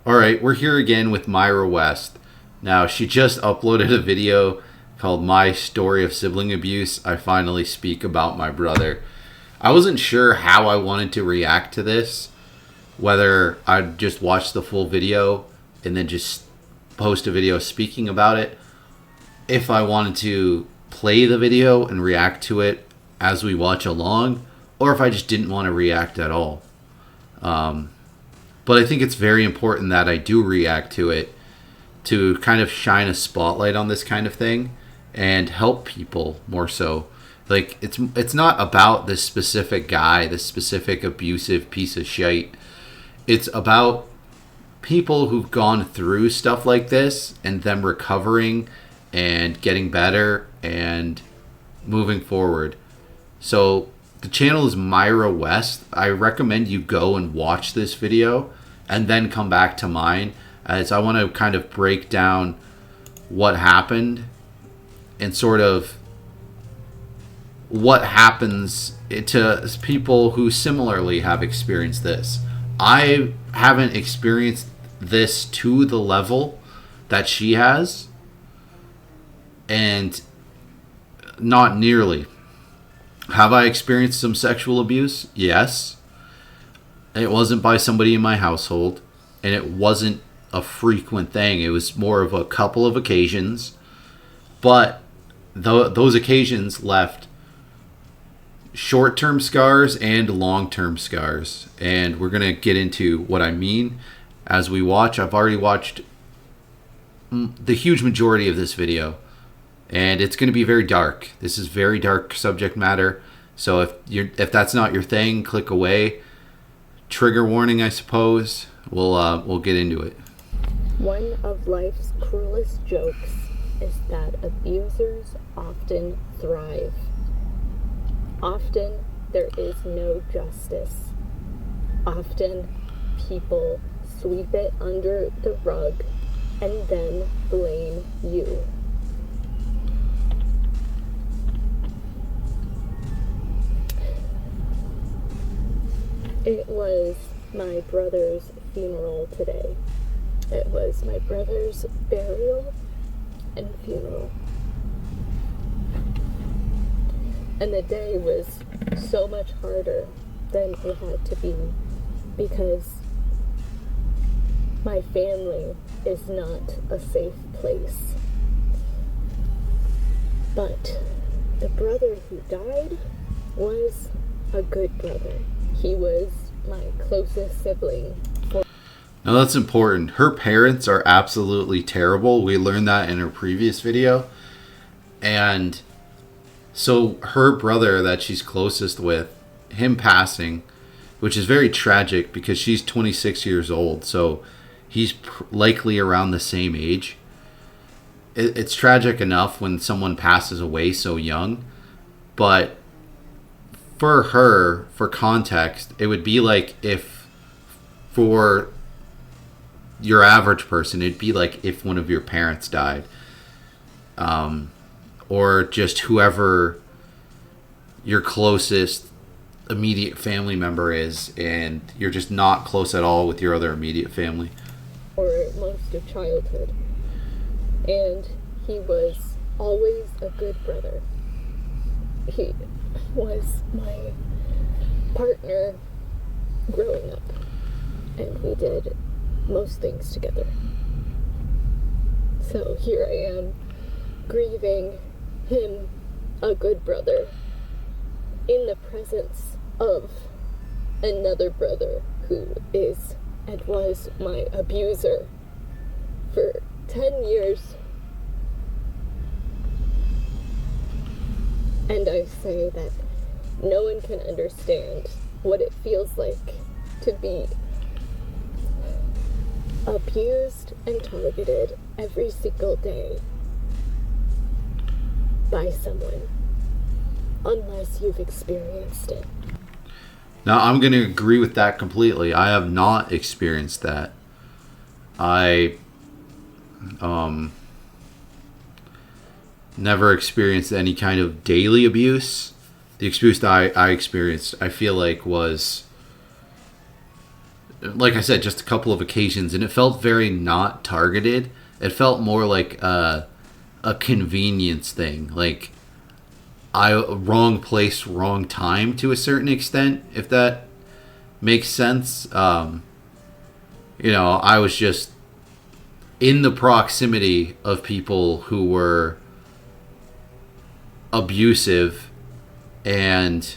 Alright, we're here again with Myra West. Now, she just uploaded a video called My Story of Sibling Abuse. I finally speak about my brother. I wasn't sure how I wanted to react to this. Whether I'd just watch the full video and then just post a video speaking about it. If I wanted to play the video and react to it as we watch along. Or if I just didn't want to react at all. But I think it's very important that I do react to it to kind of shine a spotlight on this kind of thing and help people more so. Like, it's not about this specific guy, this specific abusive piece of shite. It's about people who've gone through stuff like this and them recovering and getting better and moving forward. So the channel is Myra West. I recommend you go and watch this video and then come back to mine, as I want to kind of break down what happened and sort of what happens to people who similarly have experienced this. I haven't experienced this to the level that she has, and not nearly. Have I experienced some sexual abuse? Yes. It wasn't by somebody in my household, and it wasn't a frequent thing. It was more of a couple of occasions, but those occasions left short-term scars and long-term scars, and we're going to get into what I mean as we watch. I've already watched the huge majority of this video, and it's going to be very dark. This is very dark subject matter, so if that's not your thing, click away. Trigger warning, I suppose. We'll get into it. One of life's cruelest jokes is that abusers often thrive. Often there is no justice. Often people sweep it under the rug and then blame you. It was my brother's funeral today. It was my brother's burial and funeral. And the day was so much harder than it had to be because my family is not a safe place. But the brother who died was a good brother. He was my closest sibling. Now that's important. Her parents are absolutely terrible. We learned that in her previous video. And so her brother that she's closest with, him passing, which is very tragic because she's 26 years old. So he's likely around the same age. It's tragic enough when someone passes away so young. But for her, for context, it would be like if for your average person, it'd be like if one of your parents died. Or just whoever your closest immediate family member is, and you're just not close at all with your other immediate family. For most of childhood. And he was always a good brother. He was my partner growing up, and we did most things together. So here I am, grieving him, a good brother, in the presence of another brother who is and was my abuser for 10 years. And I say that no one can understand what it feels like to be abused and targeted every single day by someone, unless you've experienced it. Now, I'm going to agree with that completely. I have not experienced that. I never experienced any kind of daily abuse. The abuse that I experienced, I feel like, was like I said, just a couple of occasions, and it felt very not targeted. It felt more like a convenience thing, like wrong place, wrong time to a certain extent, if that makes sense. I was just in the proximity of people who were abusive, and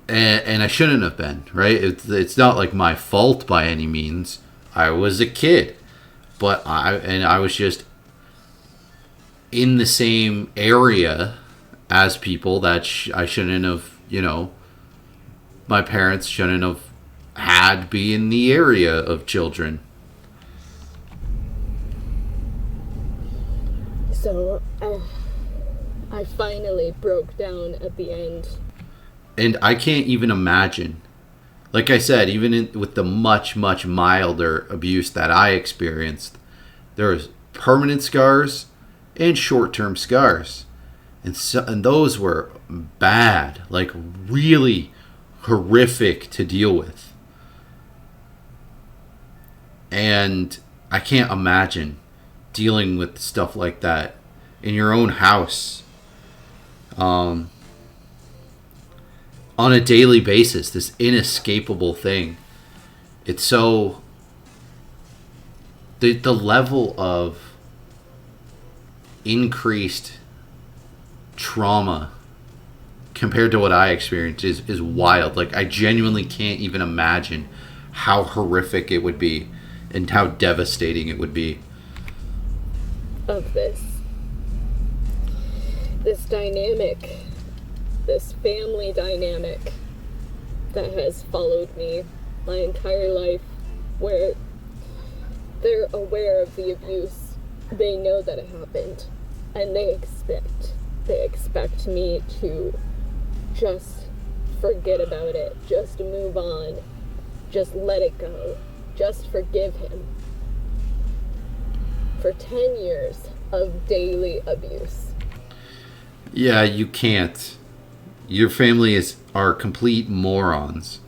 and I shouldn't have been, right? It's not like my fault by any means. I was a kid, but I was just in the same area as people that I shouldn't have, my parents shouldn't have had be in the area of children. So, I finally broke down at the end. And I can't even imagine. Like I said, even with the much, much milder abuse that I experienced, there was permanent scars and short-term scars. And those were bad, like really horrific to deal with. And I can't imagine dealing with stuff like that in your own house. On a daily basis, this inescapable thing. It's so... The level of increased trauma compared to what I experienced is wild. Like, I genuinely can't even imagine how horrific it would be and how devastating it would be. Of this dynamic, this family dynamic that has followed me my entire life, where they're aware of the abuse, they know that it happened, and they expect me to just forget about it, just move on, just let it go, just forgive him. For 10 years of daily abuse. Yeah, you can't. Your family are complete morons.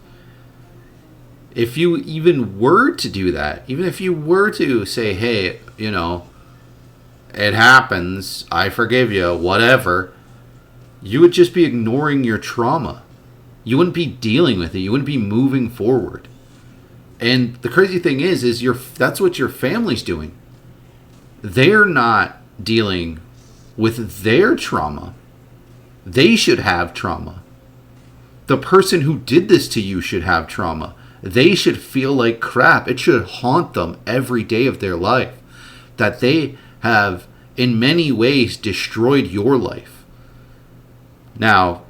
If you even were to do that, even if you were to say, hey, it happens, I forgive you, whatever, you would just be ignoring your trauma. You wouldn't be dealing with it. You wouldn't be moving forward. And the crazy thing is that's what your family's doing. They're not dealing with their trauma. They should have trauma. The person who did this to you should have trauma. They should feel like crap. It should haunt them every day of their life. That they have, in many ways, destroyed your life. Now,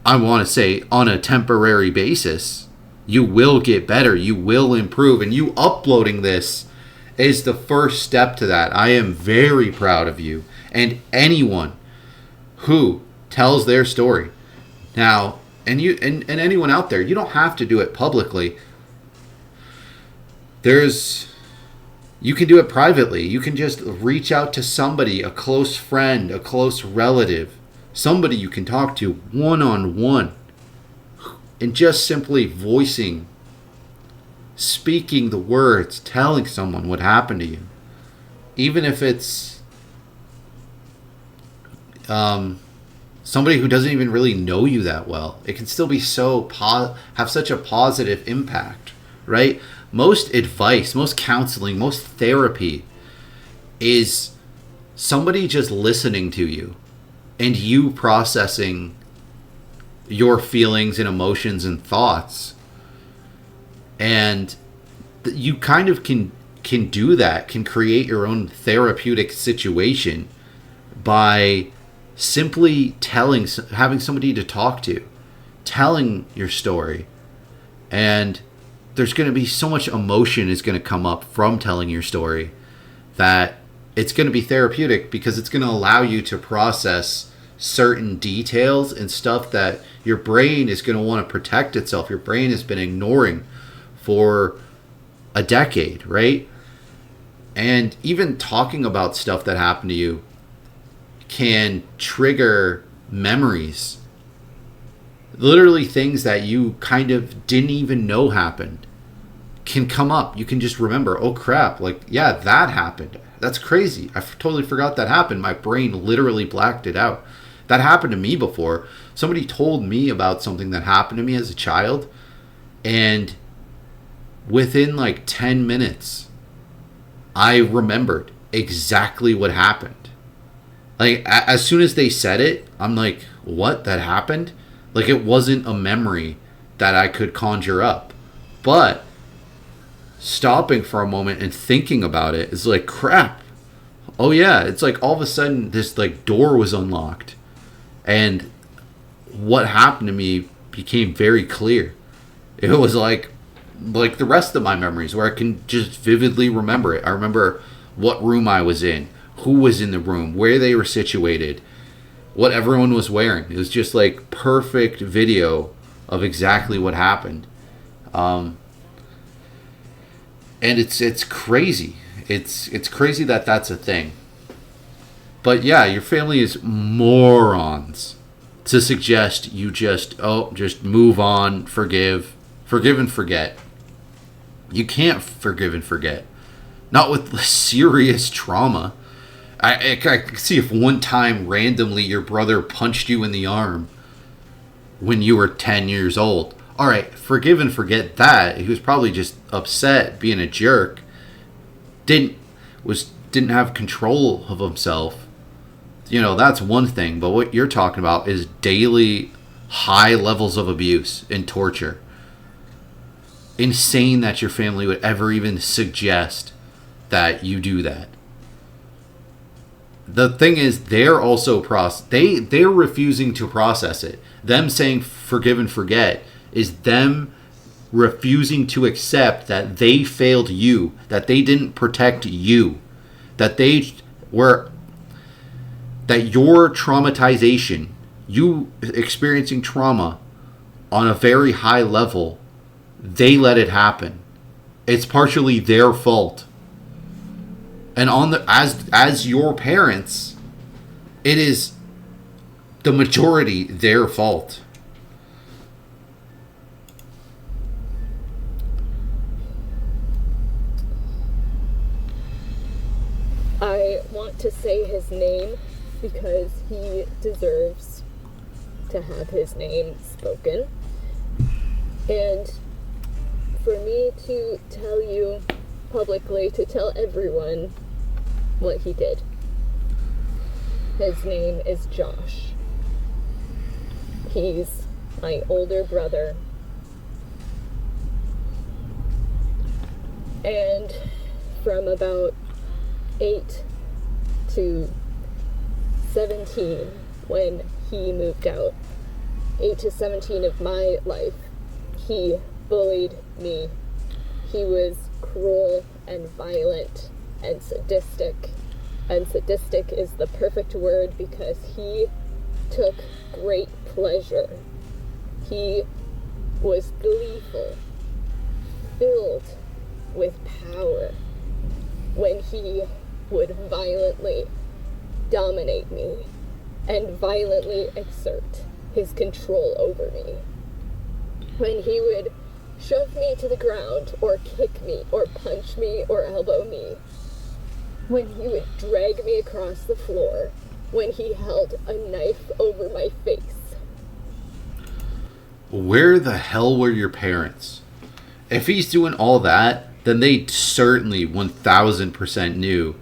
I want to say, on a temporary basis, you will get better. You will improve. And you uploading this is the first step to that. I am very proud of you. And anyone who tells their story. Now, and anyone out there, you don't have to do it publicly. You can do it privately. You can just reach out to somebody, a close friend, a close relative, somebody you can talk to one-on-one, and just simply speaking the words, telling someone what happened to you. Even if it's somebody who doesn't even really know you that well, it can still be have such a positive impact, right? Most advice, most counseling, most therapy is somebody just listening to you and you processing your feelings and emotions and thoughts. And you kind of can do that, can create your own therapeutic situation by simply having somebody to talk to, telling your story. And there's going to be so much emotion is going to come up from telling your story that it's going to be therapeutic, because it's going to allow you to process certain details and stuff that your brain is going to want to protect itself. Your brain has been ignoring for a decade, right? And even talking about stuff that happened to you can trigger memories Literally things that you kind of didn't even know happened can come up. You can just remember, oh crap, like, yeah, that happened. That's crazy. Totally forgot that happened. My brain literally blacked it out. That happened to me before. Somebody told me about something that happened to me as a child, and within like 10 minutes, I remembered exactly what happened. Like, as soon as they said it, I'm like, what? That happened? Like, it wasn't a memory that I could conjure up. But stopping for a moment and thinking about it is like, crap. Oh yeah, it's like all of a sudden this like door was unlocked, and what happened to me became very clear. It was like the rest of my memories where I can just vividly remember it. I remember what room I was in, who was in the room, where they were situated, what everyone was wearing. It was just like perfect video of exactly what happened. And it's crazy. It's crazy that that's a thing. But yeah, your family is morons to suggest you just move on, forgive and forget. You can't forgive and forget. Not with serious trauma. I can see if one time randomly your brother punched you in the arm when you were 10 years old. All right, forgive and forget that. He was probably just upset, being a jerk. Didn't have control of himself. You know, that's one thing. But what you're talking about is daily high levels of abuse and torture. Insane that your family would ever even suggest that you do that. The thing is, they're also they're refusing to process it. Them saying forgive and forget is them refusing to accept that they failed you, that they didn't protect you, that your traumatization, you experiencing trauma on a very high level, they let it happen. It's partially their fault. And as your parents, it is the majority their fault. I want to say his name because he deserves to have his name spoken. And for me to tell you publicly, to tell everyone what he did. His name is Josh. He's my older brother. And from about 8 to 17, when he moved out, 8 to 17 of my life, he bullied me. He was cruel and violent and sadistic. And sadistic is the perfect word because he took great pleasure. He was gleeful, filled with power when he would violently dominate me and violently exert his control over me. When he would shove me to the ground, or kick me, or punch me, or elbow me. When he would drag me across the floor. When he held a knife over my face. Where the hell were your parents? If he's doing all that, then they certainly 1000% knew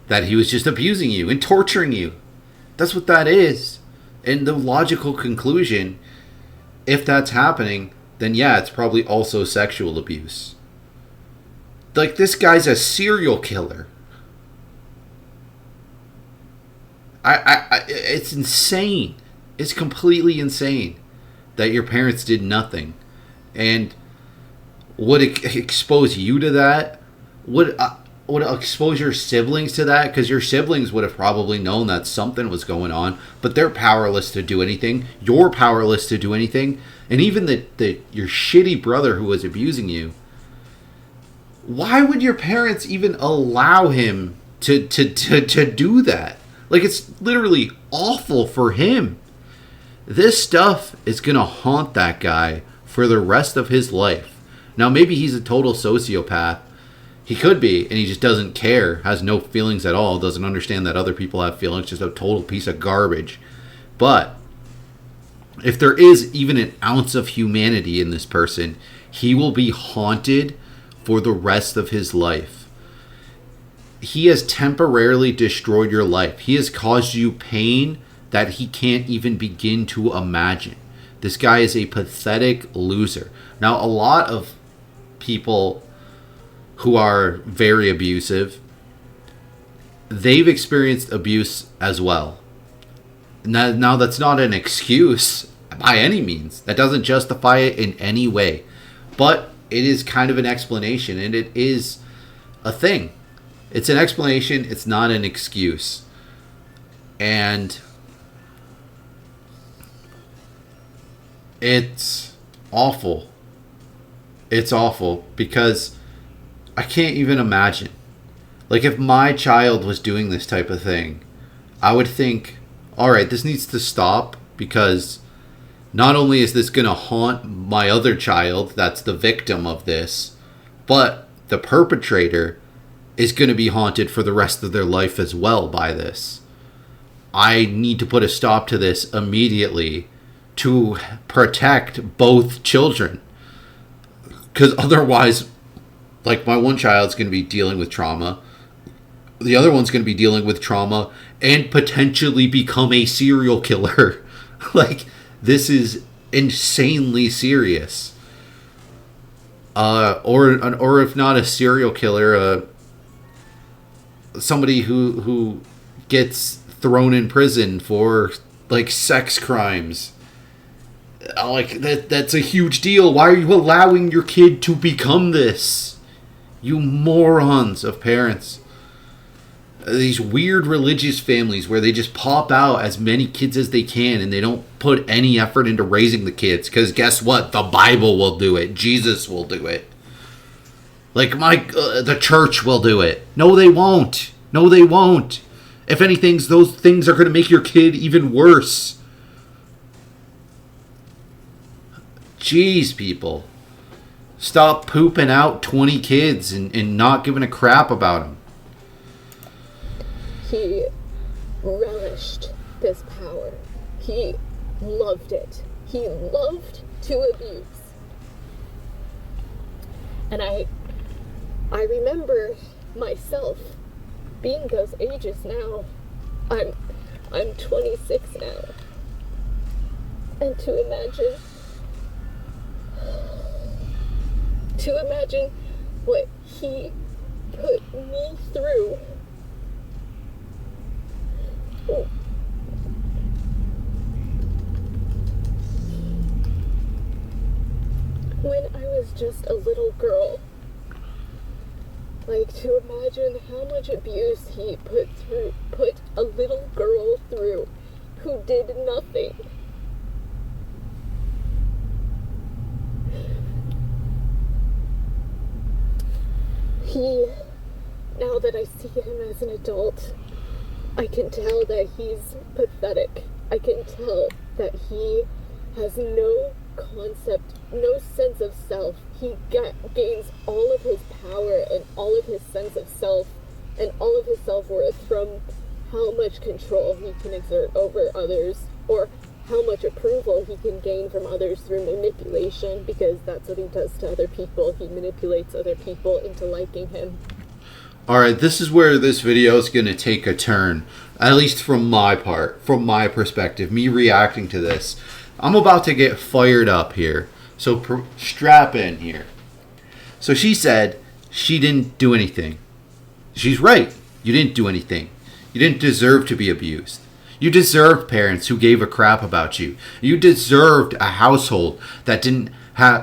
that he was just abusing you and torturing you. That's what that is. And the logical conclusion, if that's happening, then yeah, it's probably also sexual abuse. Like, this guy's a serial killer. It's insane. It's completely insane that your parents did nothing. And would it expose you to that? Would it expose your siblings to that? Because your siblings would have probably known that something was going on, but they're powerless to do anything. You're powerless to do anything. And even your shitty brother who was abusing you, why would your parents even allow him to do that? Like, it's literally awful for him. This stuff is going to haunt that guy for the rest of his life. Now, maybe he's a total sociopath. He could be, and he just doesn't care, has no feelings at all, doesn't understand that other people have feelings, just a total piece of garbage. But if there is even an ounce of humanity in this person, he will be haunted for the rest of his life. He has temporarily destroyed your life. He has caused you pain that he can't even begin to imagine. This guy is a pathetic loser. Now, a lot of people who are very abusive, they've experienced abuse as well. Now, that's not an excuse by any means. That doesn't justify it in any way. But it is kind of an explanation, and it is a thing. It's an explanation. It's not an excuse. And it's awful. It's awful because I can't even imagine. Like, if my child was doing this type of thing, I would think, all right, this needs to stop, because not only is this going to haunt my other child that's the victim of this, but the perpetrator is going to be haunted for the rest of their life as well by this. I need to put a stop to this immediately to protect both children. Because otherwise, like, my one child's going to be dealing with trauma. The other one's going to be dealing with trauma and potentially become a serial killer. Like, this is insanely serious. Or if not a serial killer, somebody who gets thrown in prison for, like, sex crimes. Like, that's a huge deal. Why are you allowing your kid to become this? You morons of parents. These weird religious families where they just pop out as many kids as they can and they don't put any effort into raising the kids. Because guess what? The Bible will do it. Jesus will do it. Like, the church will do it. No, they won't. No, they won't. If anything, those things are going to make your kid even worse. Jeez, people. Stop pooping out 20 kids and not giving a crap about them. He relished this power. He loved it. He loved to abuse. And I remember myself being those ages now. I'm 26 now. And to imagine what he put me through. Oh. When I was just a little girl. Like, to imagine how much abuse he put a little girl through who did nothing. Now that I see him as an adult, I can tell that he's pathetic. I can tell that he has no concept, no sense of self. He gains all of his power and all of his sense of self and all of his self-worth from how much control he can exert over others, or how much approval he can gain from others through manipulation, because that's what he does to other people. He manipulates other people into liking him. Alright, this is where this video is going to take a turn. At least from my part, from my perspective, me reacting to this. I'm about to get fired up here. So strap in here. So she said she didn't do anything. She's right. You didn't do anything. You didn't deserve to be abused. You deserved parents who gave a crap about you. You deserved a household that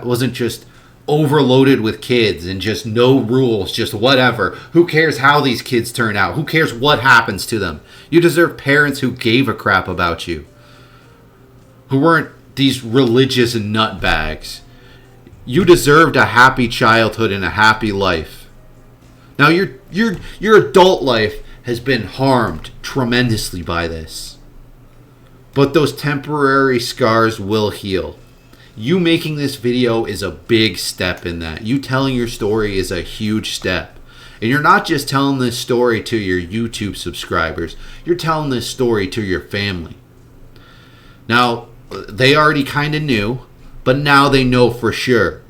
wasn't just overloaded with kids and just no rules, just whatever. Who cares how these kids turn out? Who cares what happens to them? You deserve parents who gave a crap about you. Who weren't these religious nutbags. You deserved a happy childhood and a happy life. Now your adult life has been harmed tremendously by this. but those temporary scars will heal. You making this video is a big step in that. You telling your story is a huge step. And you're not just telling this story to your YouTube subscribers. You're telling this story to your family. Now, they already kind of knew, but now they know for sure.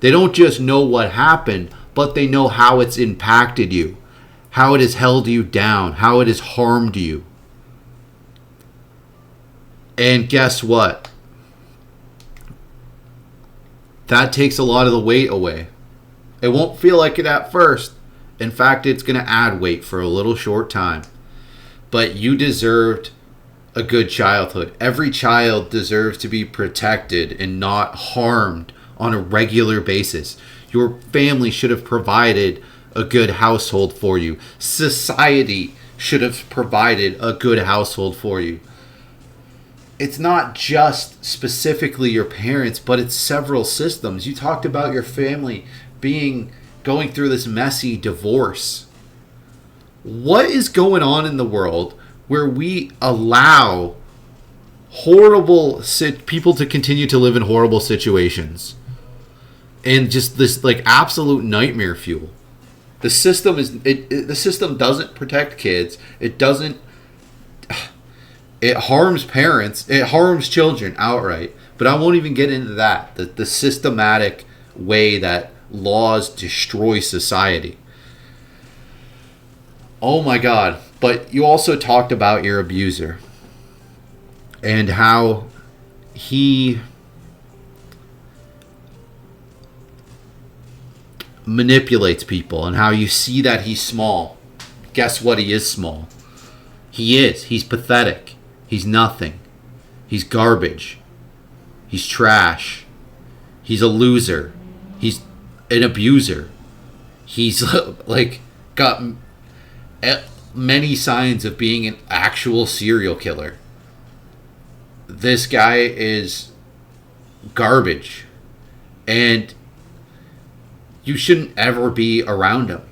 They don't just know what happened, but they know how it's impacted you, how it has held you down, how it has harmed you. And guess what? That takes a lot of the weight away. It won't feel like it at first. In fact, it's going to add weight for a little short time. But you deserved a good childhood. Every child deserves to be protected and not harmed on a regular basis. Your family should have provided a good household for you. Society should have provided a good household for you. It's not just specifically your parents, but it's several systems. You talked about your family going through this messy divorce. What is going on in the world where we allow people to continue to live in horrible situations and just this like absolute nightmare fuel? The system the system doesn't protect kids. It harms parents. It harms children outright. But I won't even get into that. The systematic way that laws destroy society. Oh my God. But you also talked about your abuser and how he manipulates people and how you see that he's small. Guess what? He is small. He is. He's pathetic. He's nothing. He's garbage. He's trash. He's a loser. He's an abuser. He's like got many signs of being an actual serial killer. This guy is garbage. And you shouldn't ever be around him.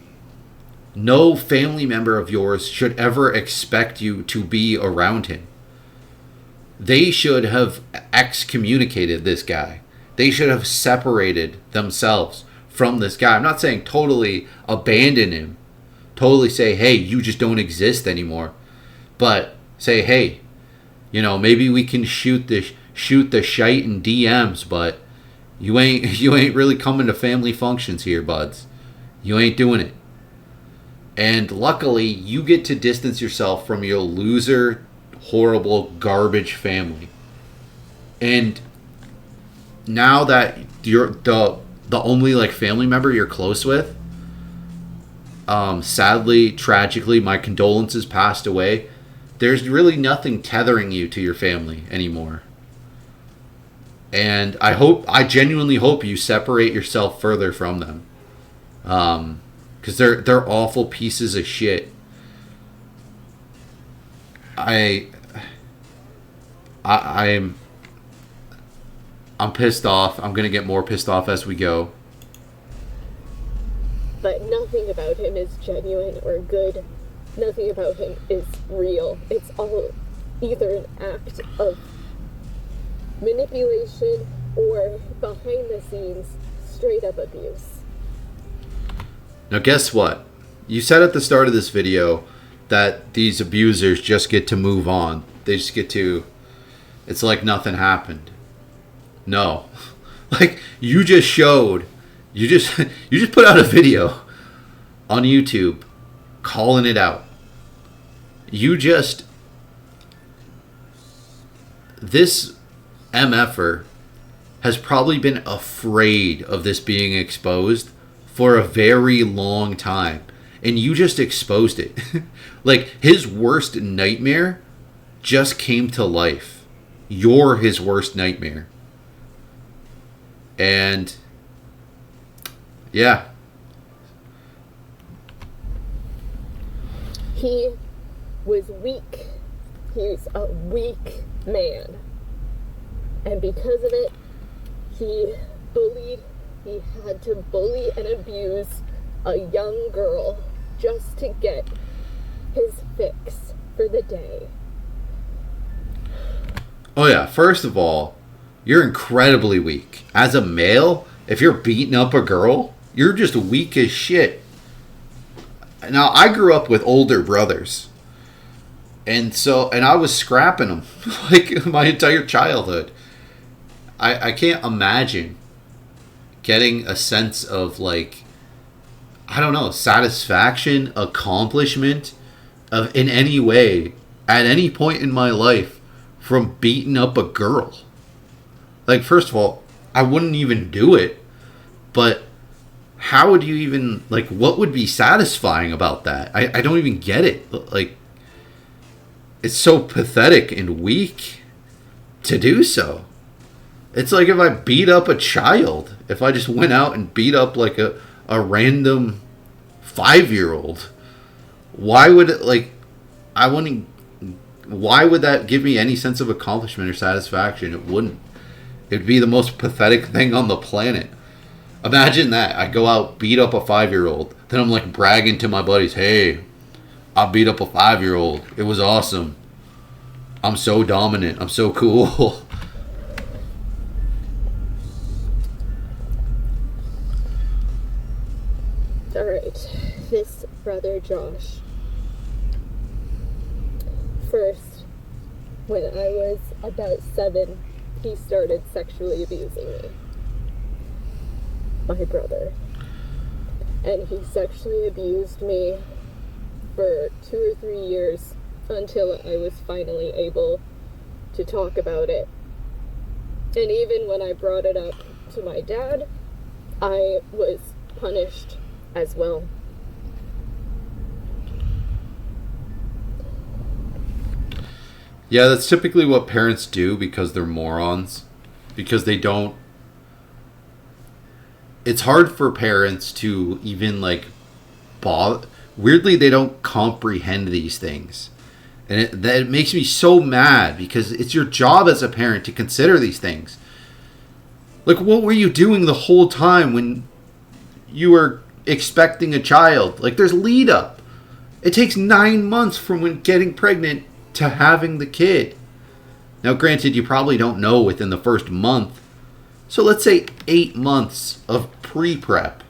No family member of yours should ever expect you to be around him. They should have excommunicated this guy. They should have separated themselves from this guy. I'm not saying totally abandon him. Totally say, hey, you just don't exist anymore. But say, hey, maybe we can shoot the shite in DMs, but you ain't really coming to family functions here, buds. You ain't doing it. And luckily, you get to distance yourself from your loser, horrible, garbage family. And now that you're the only like family member you're close with, sadly, tragically, my condolences, passed away. There's really nothing tethering you to your family anymore. And I genuinely hope you separate yourself further from them. Because they're awful pieces of shit. I'm pissed off. I'm gonna get more pissed off as we go. But nothing about him is genuine or good. Nothing about him is real. It's all either an act of manipulation or behind the scenes straight up abuse. Now guess what? You said at the start of this video that these abusers just get to move on. They just get to, it's like nothing happened. No. Like you just put out a video on YouTube calling it out. This MFer has probably been afraid of this being exposed for a very long time. And you just exposed it. Like his worst nightmare just came to life. You're his worst nightmare. And yeah. He was weak. He was a weak man. And because of it, he had to bully and abuse a young girl just to get his fix for the day. Oh yeah, first of all, you're incredibly weak. As a male, if you're beating up a girl, you're just weak as shit. Now, I grew up with older brothers. And I was scrapping them like my entire childhood. I can't imagine getting a sense of like, I don't know, satisfaction, accomplishment of in any way at any point in my life from beating up a girl. Like, first of all, I wouldn't even do it, but how would you even, like, what would be satisfying about that? I don't even get it. Like, it's so pathetic and weak to do so. It's like if I beat up a child, if I just went out and beat up like a random 5-year-old, why would it, like, I wouldn't, why would that give me any sense of accomplishment or satisfaction? It wouldn't. It'd be the most pathetic thing on the planet. Imagine that. I go out, beat up a 5-year-old. Then I'm like bragging to my buddies, hey, I beat up a 5-year-old. It was awesome. I'm so dominant. I'm so cool. Alright, this brother Josh. First, when I was about 7, he started sexually abusing me. My brother. And he sexually abused me for 2 or 3 years until I was finally able to talk about it. And even when I brought it up to my dad, I was punished as well. Yeah, that's typically what parents do because they're morons. Because they don't. It's hard for parents to even, like, bother. Weirdly, they don't comprehend these things. And it makes me so mad because it's your job as a parent to consider these things. Like, what were you doing the whole time when you were expecting a child? Like, there's lead up. It takes 9 months from when getting pregnant to having the kid. Now, granted, you probably don't know within the first month. So let's say 8 months of pre-prep.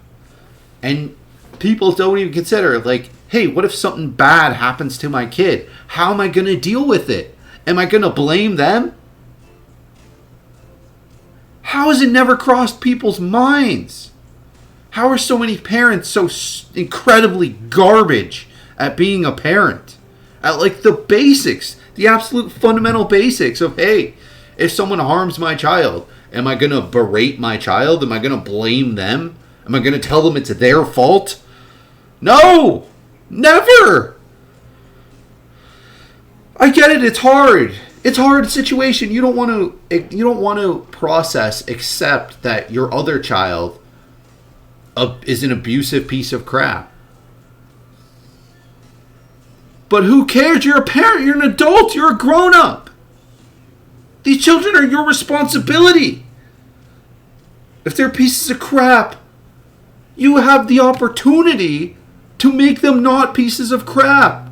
And people don't even consider, like, hey, what if something bad happens to my kid? How am I going to deal with it? Am I going to blame them? How has it never crossed people's minds? How are so many parents so incredibly garbage at being a parent? At, like, the basics, the absolute fundamental basics of, hey, if someone harms my child, am I going to berate my child? Am I going to blame them? Am I going to tell them it's their fault? No! Never! I get it, it's hard. It's a hard situation. You don't want to process, accept that your other child is an abusive piece of crap. But who cares? You're a parent. You're an adult. You're a grown-up. These children are your responsibility. If they're pieces of crap, you have the opportunity to make them not pieces of crap.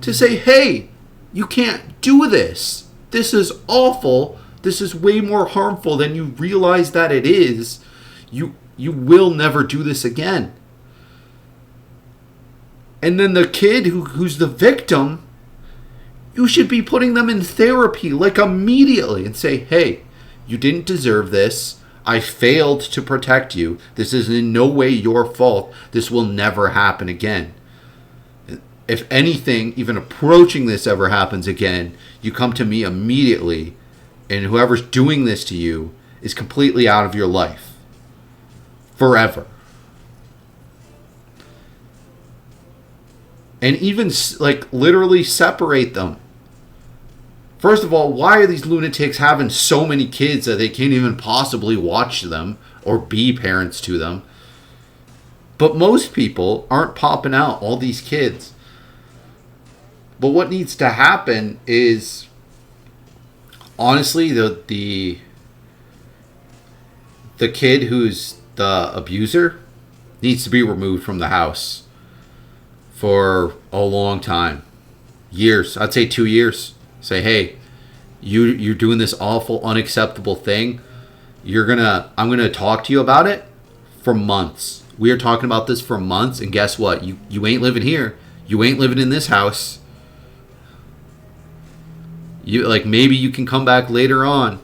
To say, hey, you can't do this. This is awful. This is way more harmful than you realize that it is. You will never do this again. And then the kid who's the victim, you should be putting them in therapy, like, immediately, and say, hey, you didn't deserve this. I failed to protect you. This is in no way your fault. This will never happen again. If anything, even approaching this ever happens again, you come to me immediately, and whoever's doing this to you is completely out of your life. Forever. And even, like, literally separate them. First of all, why are these lunatics having so many kids that they can't even possibly watch them or be parents to them? But most people aren't popping out all these kids. But what needs to happen is, honestly, the kid who's the abuser needs to be removed from the house for a long time. Years. I'd say 2 years. Say, hey, you're doing this awful, unacceptable thing. I'm gonna talk to you about it for months. We are talking about this for months, and guess what? You ain't living here. You ain't living in this house. You like maybe you can come back later on.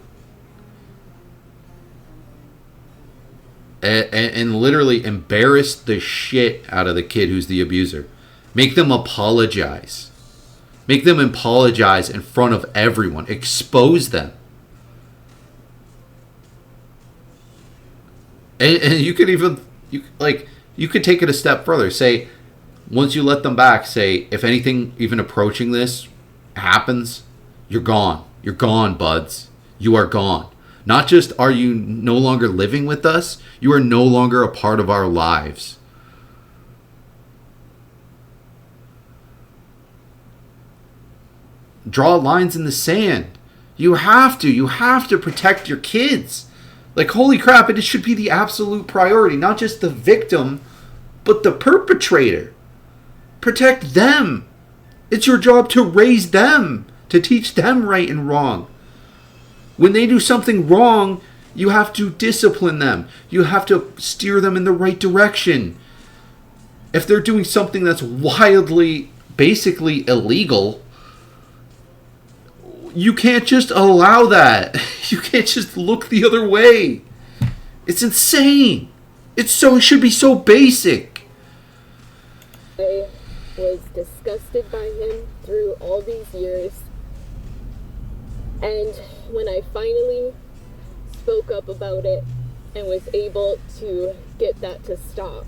And literally embarrass the shit out of the kid who's the abuser. Make them apologize. Make them apologize in front of everyone. Expose them. And you could even, you could take it a step further. Say, once you let them back, say, if anything even approaching this happens, you're gone. You're gone, buds. You are gone. Not just are you no longer living with us, you are no longer a part of our lives. Draw lines in the sand. You have to protect your kids. Like, holy crap, it should be the absolute priority. Not just the victim, but the perpetrator. Protect them. It's your job to raise them, to teach them right and wrong. When they do something wrong, you have to discipline them. You have to steer them in the right direction. If they're doing something that's wildly, basically illegal, you can't just allow that. You can't just look the other way. It's insane. It should be so basic. I was disgusted by him through all these years. And when I finally spoke up about it and was able to get that to stop,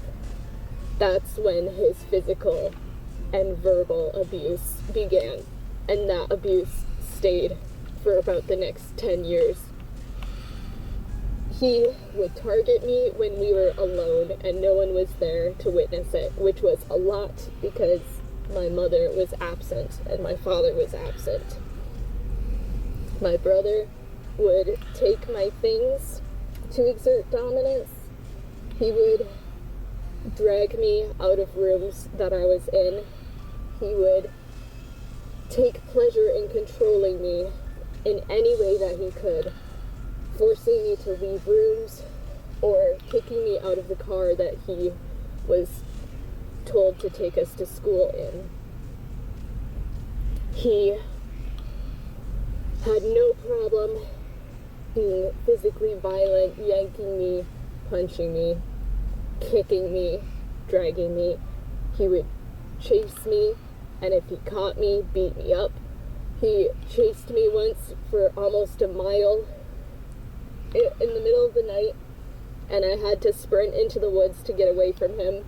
that's when his physical and verbal abuse began. And that abuse stayed for about the next 10 years. He would target me when we were alone and no one was there to witness it, which was a lot because my mother was absent and my father was absent. My brother would take my things to exert dominance. He would drag me out of rooms that I was in. He would take pleasure in controlling me in any way that he could, forcing me to leave rooms or kicking me out of the car that he was told to take us to school in. He had no problem being physically violent, yanking me, punching me, kicking me, dragging me. He would chase me, and if he caught me, beat me up. He chased me once for almost a mile in the middle of the night, and I had to sprint into the woods to get away from him.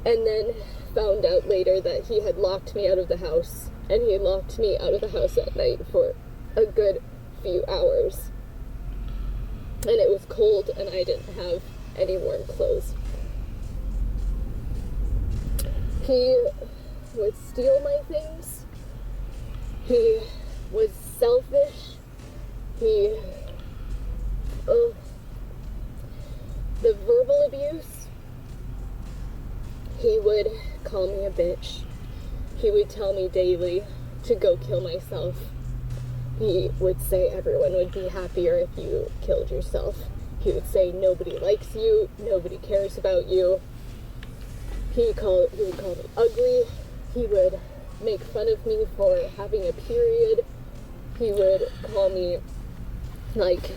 And then found out later that he had locked me out of the house, and he locked me out of the house at night for a good few hours. And it was cold, and I didn't have any warm clothes. He would steal my things. He was selfish. The verbal abuse. He would call me a bitch. He would tell me daily to go kill myself. He would say everyone would be happier if you killed yourself. He would say nobody likes you, nobody cares about you. He would call me ugly. He would make fun of me for having a period. He would call me, like,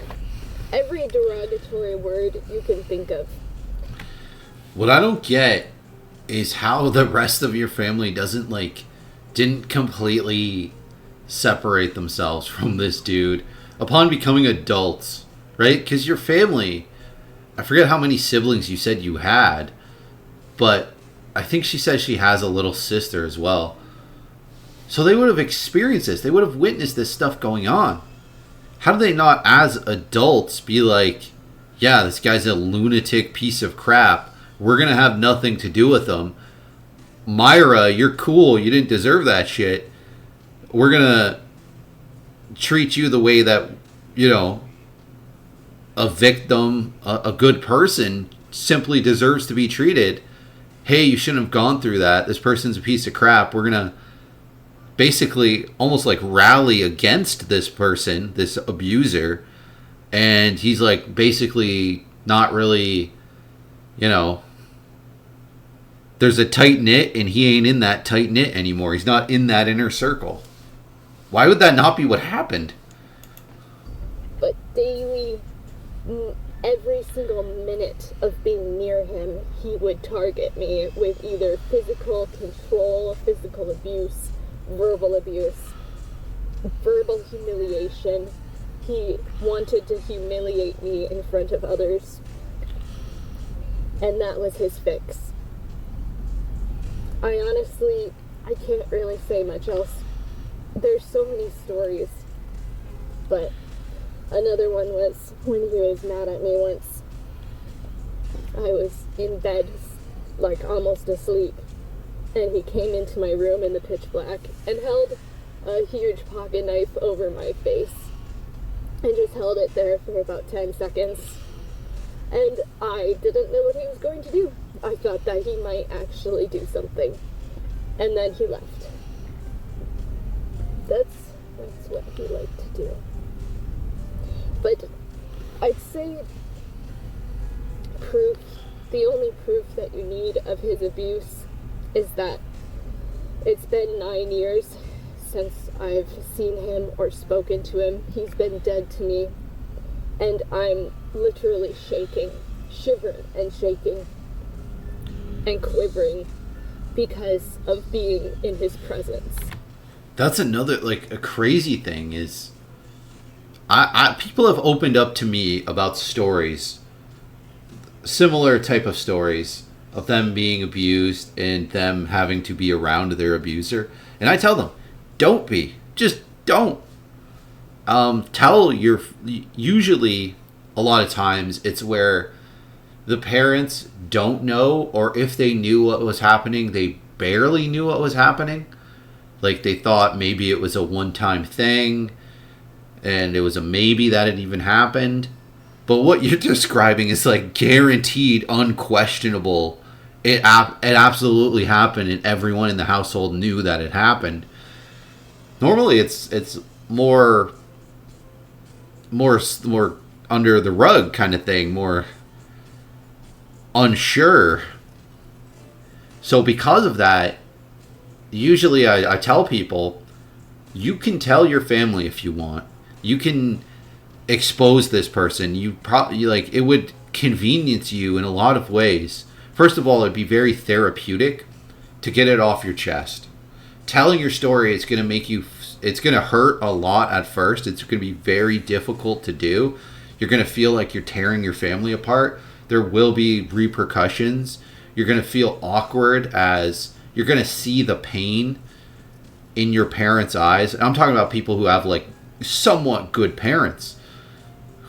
every derogatory word you can think of. What I don't get is how the rest of your family didn't completely separate themselves from this dude upon becoming adults, right? Because your family, I forget how many siblings you said you had, but I think she says she has a little sister as well. So they would have experienced this. They would have witnessed this stuff going on. How do they not, as adults, be like, yeah, this guy's a lunatic piece of crap. We're going to have nothing to do with him. Myra, you're cool. You didn't deserve that shit. We're going to treat you the way that, a victim, a good person simply deserves to be treated. Hey, you shouldn't have gone through that. This person's a piece of crap. We're going to basically almost like rally against this person, this abuser, and he's like basically not really, you know, there's a tight knit and he ain't in that tight knit anymore. He's not in that inner circle. Why would that not be what happened? But daily, every single minute of being near him, he would target me with either physical control, physical abuse, verbal humiliation. He wanted to humiliate me in front of others. And that was his fix. I can't really say much else. There's so many stories. But another one was when he was mad at me once. I was in bed, like almost asleep, and he came into my room in the pitch black and held a huge pocket knife over my face and just held it there for about 10 seconds. And I didn't know what he was going to do. I thought that he might actually do something. And then he left. That's what he liked to do. But I'd say the only proof that you need of his abuse is that it's been 9 years since I've seen him or spoken to him. He's been dead to me. And I'm literally shaking, shivering and shaking and quivering because of being in his presence. That's another, like, a crazy thing is people have opened up to me about stories, similar type of stories of them being abused and them having to be around their abuser. And I tell them, don't be. Just don't. Usually, a lot of times, it's where the parents don't know, or if they knew what was happening, they barely knew what was happening. Like, they thought maybe it was a one-time thing, and it was a maybe that it even happened. But what you're describing is, like, guaranteed, unquestionable. It absolutely happened, and everyone in the household knew that it happened. Normally, it's more under the rug kind of thing, more unsure. So because of that, usually I tell people, you can tell your family if you want. You can expose this person. You probably, like, it would convenience you in a lot of ways. First of all, it'd be very therapeutic to get it off your chest. Telling your story is going to make you, it's going to hurt a lot at first. It's going to be very difficult to do. You're going to feel like you're tearing your family apart. There will be repercussions. You're going to feel awkward as you're going to see the pain in your parents' eyes. And I'm talking about people who have, like, somewhat good parents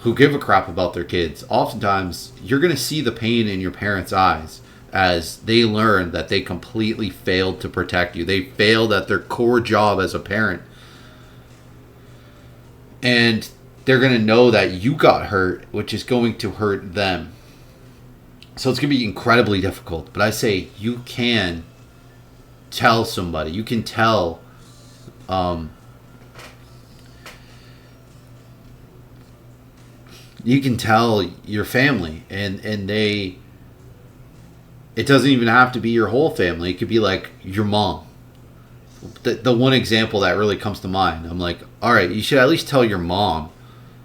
who give a crap about their kids. Oftentimes, you're going to see the pain in your parents' eyes as they learn that they completely failed to protect you. They failed at their core job as a parent. And they're going to know that you got hurt, which is going to hurt them. So it's going to be incredibly difficult. But I say you can tell somebody. You can tell your family, and it doesn't even have to be your whole family. It could be like your mom. The one example that really comes to mind, I'm like, all right, you should at least tell your mom,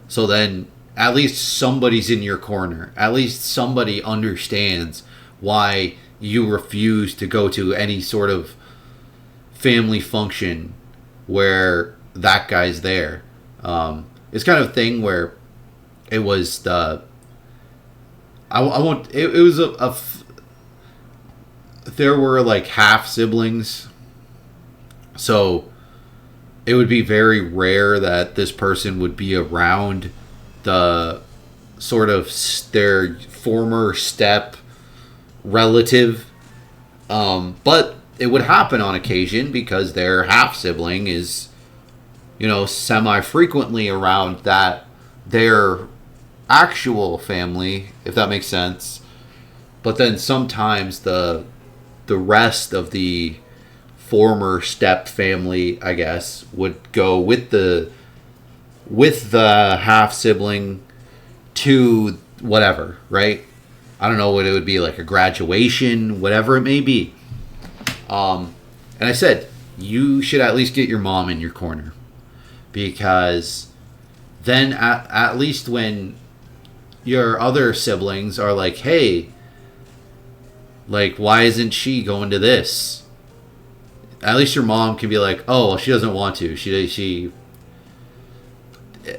so then at least somebody's in your corner. At least somebody understands why you refuse to go to any sort of family function where that guy's there. It's kind of a thing where it was the there were like half siblings, so it would be very rare that this person would be around the sort of their former step relative, but it would happen on occasion because their half sibling is, semi-frequently around their actual family, if that makes sense. But then sometimes the rest of the former step family, I guess, would go with the half sibling to whatever, right? I don't know what it would be, like a graduation, whatever it may be. And I said, you should at least get your mom in your corner, because then at least when your other siblings are like, hey, like, why isn't she going to this? At least your mom can be like, oh, well, she doesn't want to. She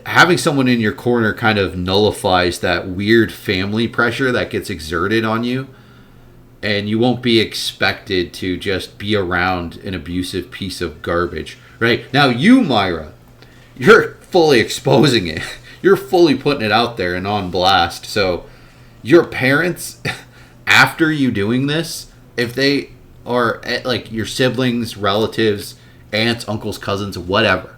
having someone in your corner kind of nullifies that weird family pressure that gets exerted on you, and you won't be expected to just be around an abusive piece of garbage. Right? Now, you, Myra, you're fully exposing it. You're fully putting it out there and on blast. So your parents, after you doing this, if they are like your siblings, relatives, aunts, uncles, cousins, whatever,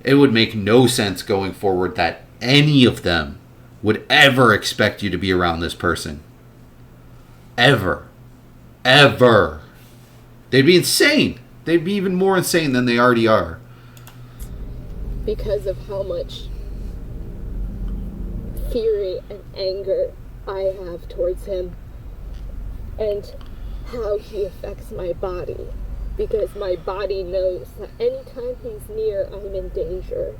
it would make no sense going forward that any of them would ever expect you to be around this person. Ever. Ever. They'd be insane. They'd be even more insane than they already are. Because of how much fury and anger I have towards him, and how he affects my body. Because my body knows that anytime he's near, I'm in danger.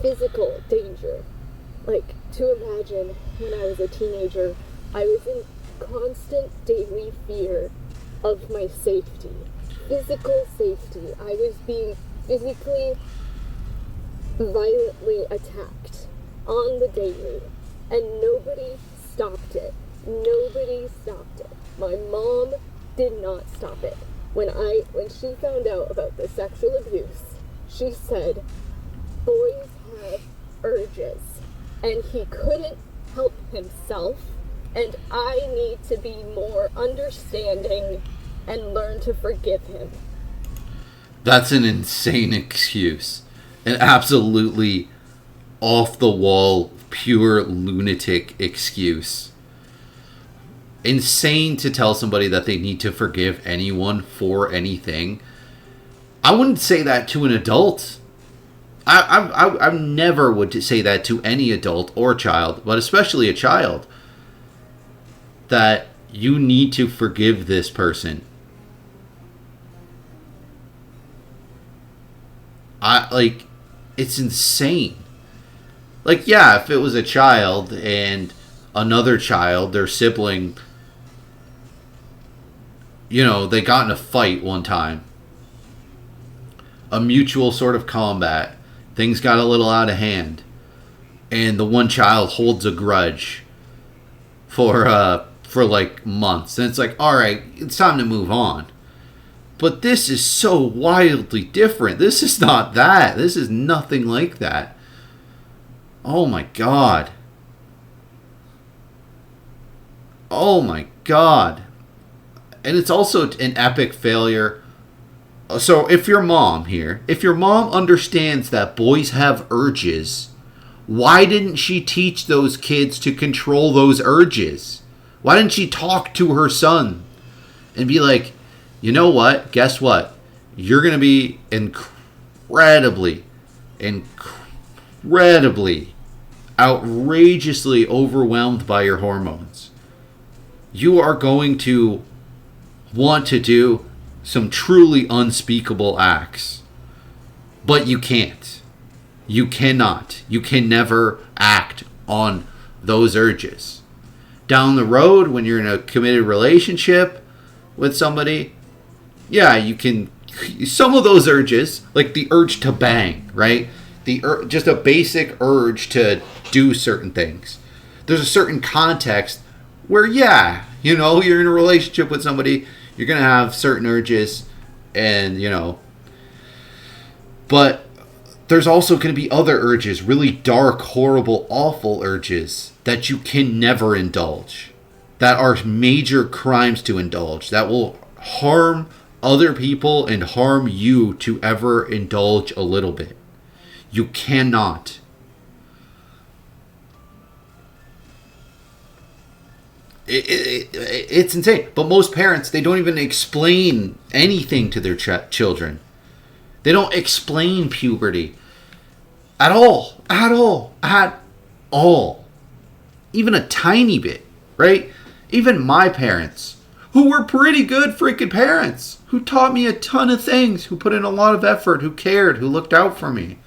Physical danger. Like, to imagine when I was a teenager, I was in constant daily fear of my safety. Physical safety. I was being physically, violently attacked on the daily. And nobody stopped it. Nobody stopped it. My mom did not stop it. When she found out about the sexual abuse, she said, boys have urges, and he couldn't help himself, and I need to be more understanding and learn to forgive him. That's an insane excuse. An absolutely off the wall, pure lunatic excuse. Insane to tell somebody that they need to forgive anyone for anything. I wouldn't say that to an adult. I never would say that to any adult or child, but especially a child, that you need to forgive this person. It's insane. Like, yeah, if it was a child and another child, their sibling, they got in a fight one time. A mutual sort of combat. Things got a little out of hand. And the one child holds a grudge for like months. And it's like, alright, it's time to move on. But this is so wildly different. This is not that. This is nothing like that. Oh my God. Oh my God. And it's also an epic failure. So if your mom understands that boys have urges, why didn't she teach those kids to control those urges? Why didn't she talk to her son and be like, you know what? Guess what? You're going to be incredibly outrageously overwhelmed by your hormones. You are going to want to do some truly unspeakable acts. But you can't. You cannot. You can never act on those urges. Down the road, when you're in a committed relationship with somebody, yeah, you can. Some of those urges, like the urge to bang, right? Just a basic urge to do certain things. There's a certain context where, yeah, you're in a relationship with somebody, you're going to have certain urges, and, but there's also going to be other urges, really dark, horrible, awful urges that you can never indulge, that are major crimes to indulge, that will harm other people and harm you to ever indulge a little bit. You cannot. It's insane. But most parents, they don't even explain anything to their children. They don't explain puberty at all. At all. At all. Even a tiny bit, right? Even my parents, who were pretty good freaking parents, who taught me a ton of things, who put in a lot of effort, who cared, who looked out for me.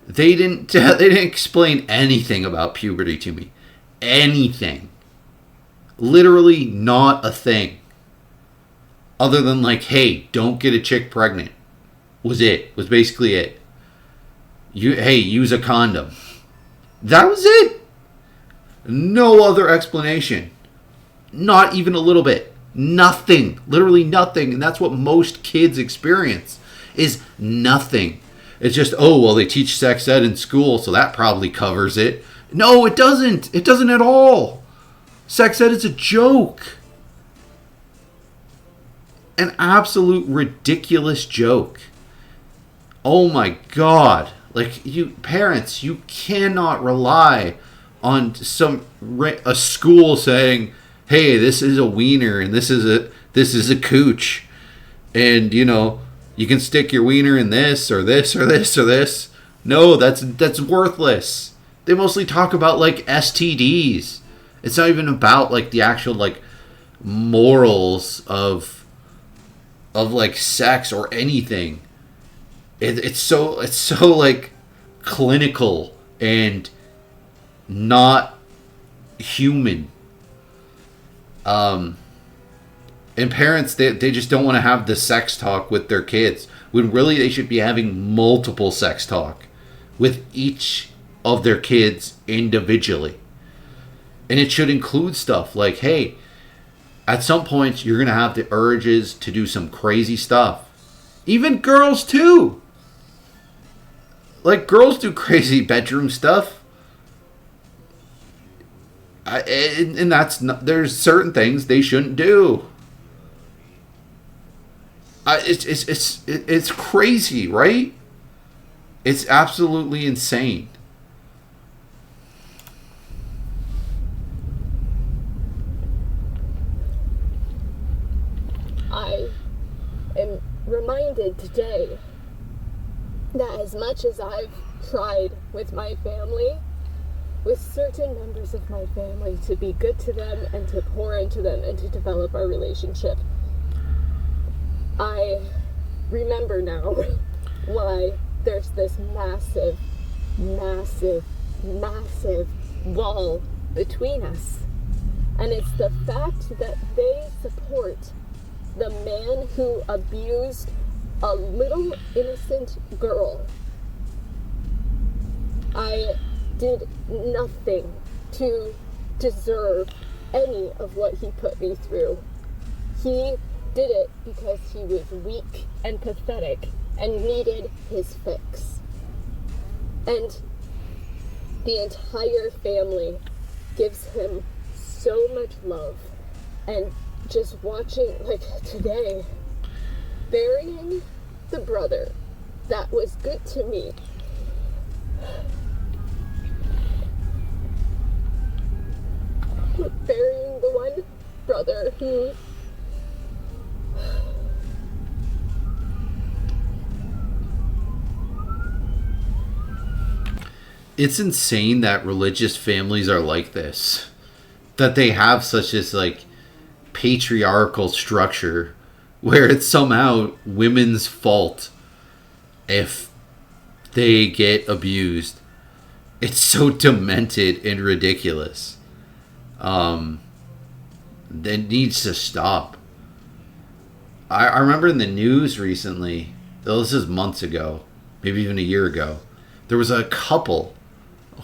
They didn't explain anything about puberty to me. Anything. Literally not a thing. Other than like, hey, don't get a chick pregnant. Was basically it. Hey, use a condom. That was it. No other explanation. Not even a little bit. Nothing. Literally nothing. And that's what most kids experience, is nothing. It's just, oh, well, they teach sex ed in school, so that probably covers it. No, it doesn't. It doesn't at all. Sex ed is a joke. An absolute ridiculous joke. Oh my God. Like, you parents, you cannot rely on a school saying, hey, this is a wiener and this is a cooch. And, you know, you can stick your wiener in this or this or this or this. No, that's worthless. They mostly talk about like STDs. It's not even about like the actual like morals of like sex or anything. It's so like clinical and not human. And parents, they just don't want to have the sex talk with their kids, when really they should be having multiple sex talk with each of their kids individually. And it should include stuff like, hey, at some point you're going to have the urges to do some crazy stuff. Even girls too. Like, girls do crazy bedroom stuff. And that's not, there's certain things they shouldn't do. It's crazy, right? It's absolutely insane. I am reminded today that as much as I've tried with my family, with certain members of my family, to be good to them and to pour into them and to develop our relationship, I remember now why there's this massive, massive, massive wall between us. And it's the fact that they support the man who abused a little innocent girl. I did nothing to deserve any of what he put me through. He did it because he was weak and pathetic and needed his fix. And the entire family gives him so much love. And just watching, like today, burying the brother that was good to me. Burying the one brother who it's insane that religious families are like this. That they have such this like patriarchal structure where it's somehow women's fault if they get abused. It's so demented and ridiculous. That needs to stop. I remember in the news recently, though this is months ago, maybe even a year ago, there was a couple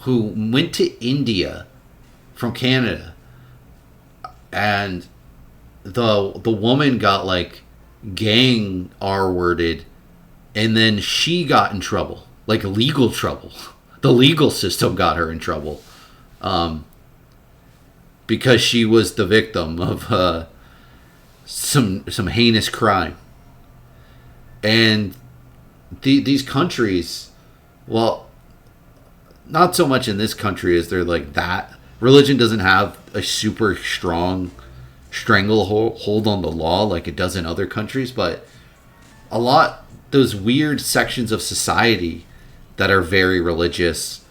who went to India from Canada, and the woman got like gang R-worded, and then she got in trouble, like legal trouble. The legal system got her in trouble, because she was the victim of some heinous crime. And these countries, well, not so much in this country as they're like that, religion doesn't have a super strong stranglehold on the law like it does in other countries, but a lot those weird sections of society that are very religious,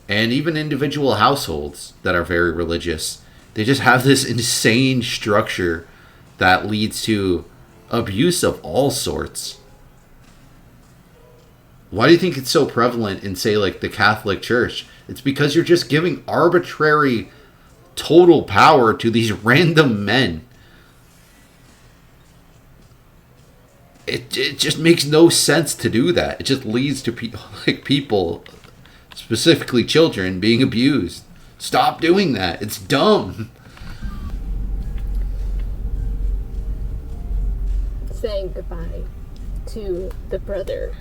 and even individual households that are very religious, they just have this insane structure that leads to abuse of all sorts. Why do you think it's so prevalent in, say, like the Catholic Church? It's because you're just giving arbitrary total power to these random men. It just makes no sense to do that. It just leads to people, specifically children, being abused. Stop doing that. It's dumb. Saying goodbye to the brother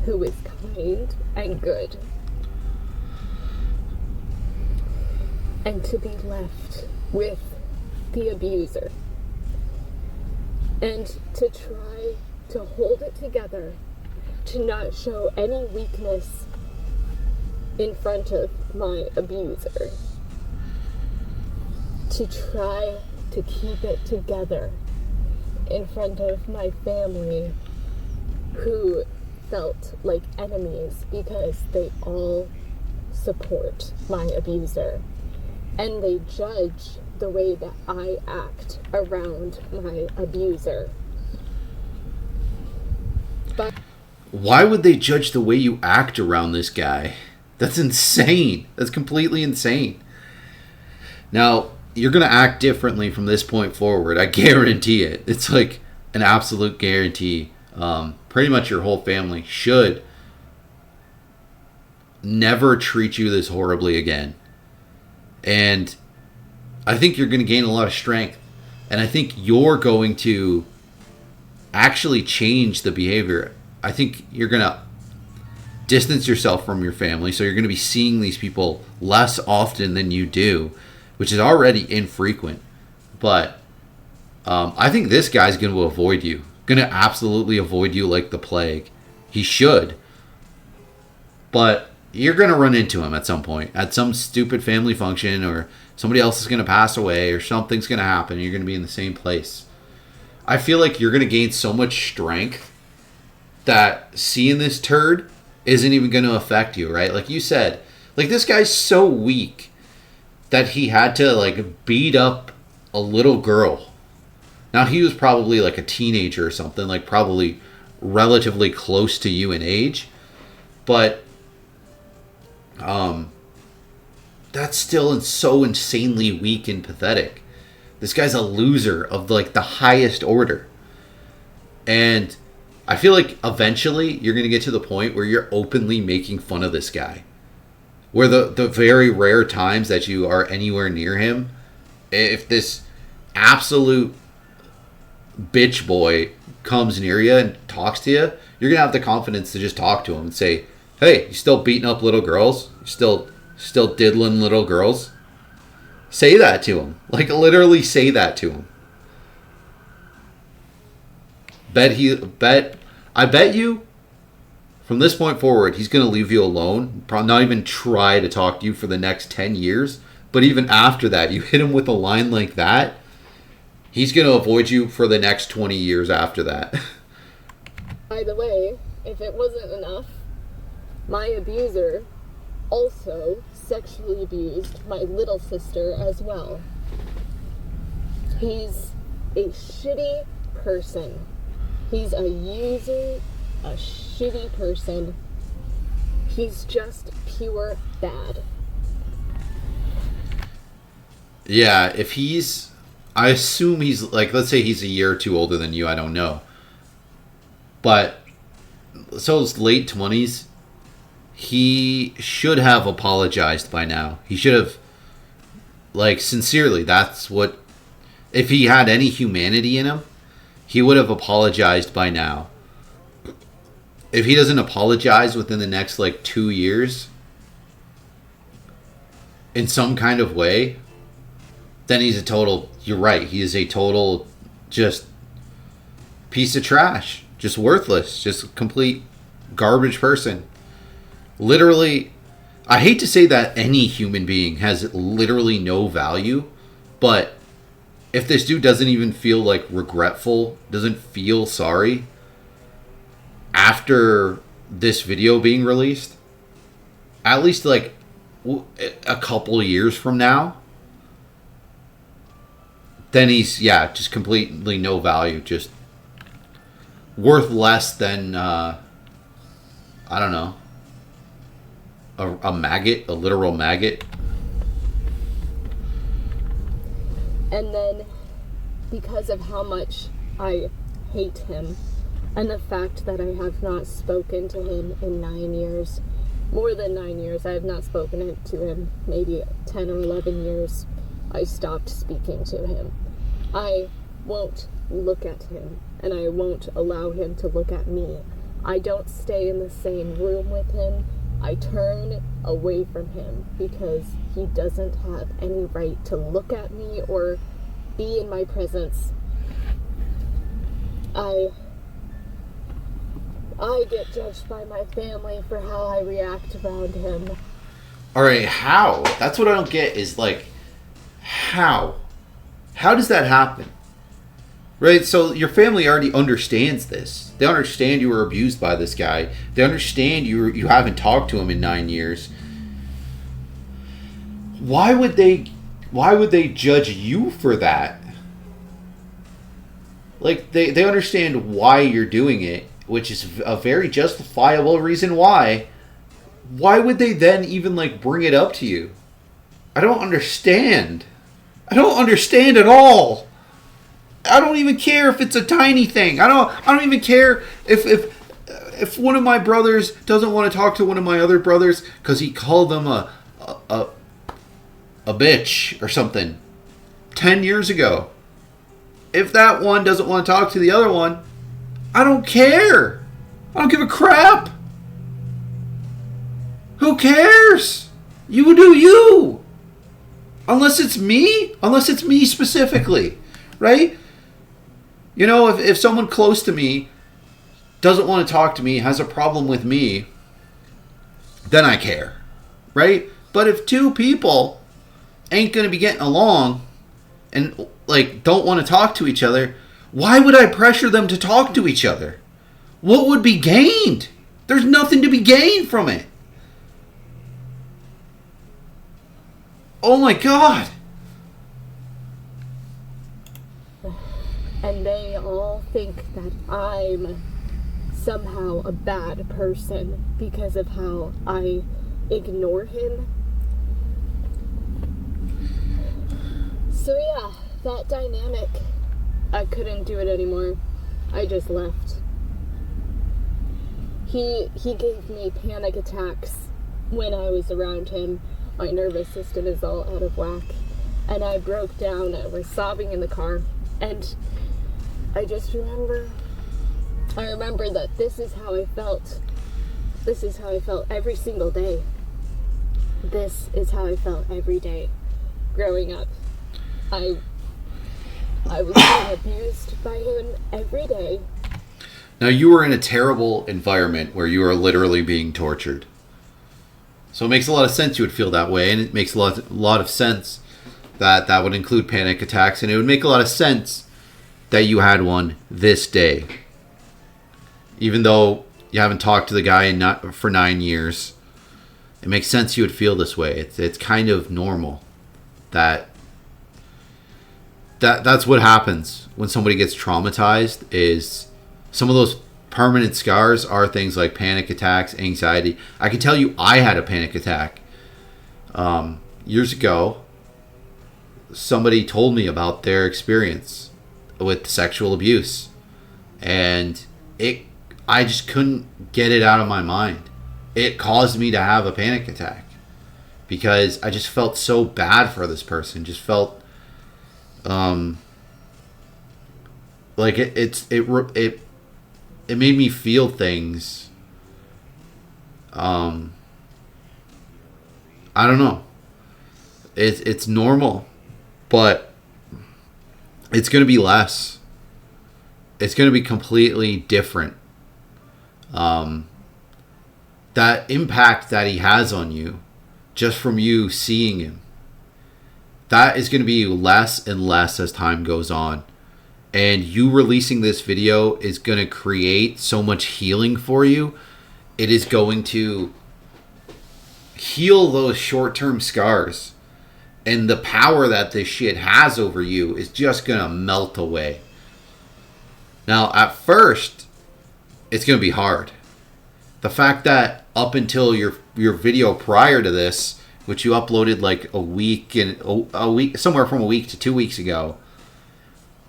who is kind and good, and to be left with the abuser, and to try to hold it together, to not show any weakness in front of my abuser, to try to keep it together in front of my family, who felt like enemies because they all support my abuser, and they judge the way that I act around my abuser. But why would they judge the way you act around this guy? That's insane. That's completely insane. Now, you're going to act differently from this point forward. I guarantee it. It's like an absolute guarantee. Pretty much your whole family should never treat you this horribly again. And I think you're going to gain a lot of strength. And I think you're going to actually change the behavior. I think you're going to distance yourself from your family. So you're going to be seeing these people less often than you do, which is already infrequent. But I think this guy's going to avoid you. Going to absolutely avoid you like the plague. He should. But you're going to run into him at some point. At some stupid family function, or somebody else is going to pass away, or something's going to happen. You're going to be in the same place. I feel like you're going to gain so much strength that seeing this turd isn't even going to affect you, right? Like you said, like this guy's so weak that he had to like beat up a little girl. Now he was probably like a teenager or something, like probably relatively close to you in age, but that's still so insanely weak and pathetic. This guy's a loser of like the highest order. And I feel like eventually you're going to get to the point where you're openly making fun of this guy. Where the very rare times that you are anywhere near him, if this absolute bitch boy comes near you and talks to you, you're going to have the confidence to just talk to him and say, hey, you still beating up little girls? You still diddling little girls? Say that to him. Like, literally say that to him. I bet you from this point forward, he's going to leave you alone. Probably not even try to talk to you for the next 10 years. But even after that, you hit him with a line like that, he's going to avoid you for the next 20 years after that. by the way, if it wasn't enough, my abuser also sexually abused my little sister as well. He's a shitty person. He's a user, a shitty person. He's just pure bad. Yeah, I assume he's like, let's say he's a year or two older than you, I don't know. But, so it's late 20s. He should have apologized by now. He should have, like, sincerely, that's what, if he had any humanity in him, he would have apologized by now. If he doesn't apologize within the next, like, 2 years, in some kind of way, then he's a total, you're right, he is a total, just, piece of trash. Just worthless. Just a complete garbage person. Literally, I hate to say that any human being has literally no value, but if this dude doesn't even feel like regretful, doesn't feel sorry after this video being released, at least like a couple of years from now, then he's, just completely no value, just worth less than, I don't know, a maggot, a literal maggot. And then, because of how much I hate him, and the fact that I have not spoken to him in 9 years, more than 9 years, I have not spoken to him, maybe 10 or 11 years, I stopped speaking to him. I won't look at him, and I won't allow him to look at me. I don't stay in the same room with him. I turn away from him because he doesn't have any right to look at me or be in my presence. I get judged by my family for how I react around him. Alright, how? That's what I don't get is like, how? How does that happen? Right? So your family already understands this. They understand you were abused by this guy. They understand you haven't talked to him in 9 years. Why would they judge you for that? Like they understand why you're doing it, which is a very justifiable reason why. Why would they then even like bring it up to you? I don't understand. I don't understand at all. I don't even care if it's a tiny thing. I don't even care if one of my brothers doesn't want to talk to one of my other brothers because he called them a bitch or something 10 years ago. If that one doesn't want to talk to the other one, I don't care. I don't give a crap. Who cares? You do you. Unless it's me specifically, right? You know, if someone close to me doesn't want to talk to me, has a problem with me, then I care, right? But if two people ain't going to be getting along and like don't want to talk to each other, why would I pressure them to talk to each other? What would be gained? There's nothing to be gained from it. Oh my God. And they all think that I'm somehow a bad person because of how I ignore him. So yeah, that dynamic, I couldn't do it anymore. I just left. He gave me panic attacks when I was around him. My nervous system is all out of whack. And I broke down. I was sobbing in the car. And I remember that this is how I felt. This is how I felt every single day. This is how I felt every day growing up. I was being abused by him every day. Now, you were in a terrible environment where you were literally being tortured. So it makes a lot of sense you would feel that way, and it makes a lot of sense that that would include panic attacks, and it would make a lot of sense that you had one this day. Even though you haven't talked to the guy for 9 years, it makes sense you would feel this way. It's kind of normal that's what happens when somebody gets traumatized. Is some of those permanent scars are things like panic attacks, anxiety. I can tell you I had a panic attack years ago. Somebody told me about their experience with sexual abuse, and I just couldn't get it out of my mind. It caused me to have a panic attack because I just felt so bad for this person. Just felt like it made me feel things. I don't know. It's normal, but it's going to be less. It's going to be completely different. That impact that he has on you just from you seeing him. That is going to be less and less as time goes on. And you releasing this video is going to create so much healing for you. It is going to heal those short-term scars. And the power that this shit has over you is just going to melt away. Now, at first, it's going to be hard. The fact that up until your video prior to this, which you uploaded like a week, somewhere from a week to 2 weeks ago,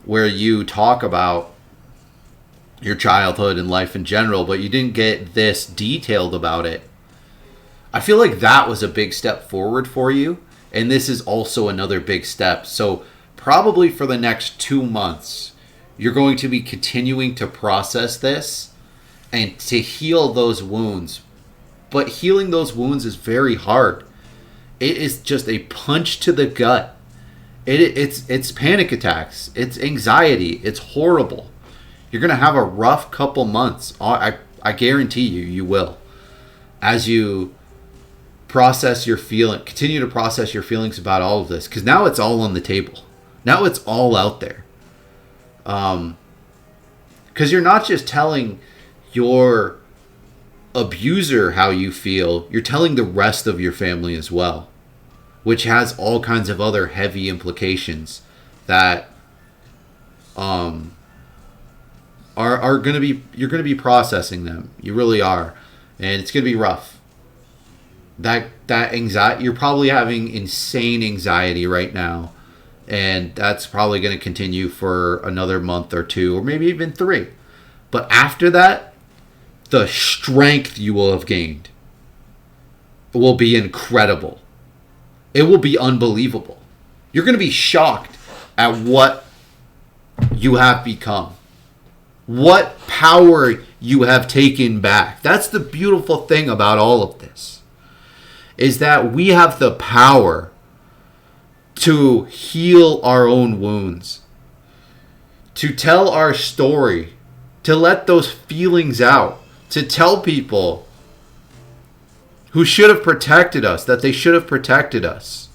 where you talk about your childhood and life in general, but you didn't get this detailed about it. I feel like that was a big step forward for you, and this is also another big step. So probably for the next 2 months, you're going to be continuing to process this and to heal those wounds. But healing those wounds is very hard. It is just a punch to the gut. It's panic attacks. It's anxiety. It's horrible. You're going to have a rough couple months. I guarantee you will. As you continue to process your feelings about all of this. Because now it's all on the table. Now it's all out there. Because you're not just telling your abuser how you feel, you're telling the rest of your family as well, which has all kinds of other heavy implications that are going to be, you're going to be processing them. You really are. And it's going to be rough. That anxiety, you're probably having insane anxiety right now, and that's probably going to continue for another month or 2, or maybe even 3. But after that, the strength you will have gained will be incredible. It will be unbelievable. You're going to be shocked at what you have become. What power you have taken back. That's the beautiful thing about all of this. Is that we have the power to heal our own wounds. To tell our story. To let those feelings out. To tell people who should have protected us that they should have protected us.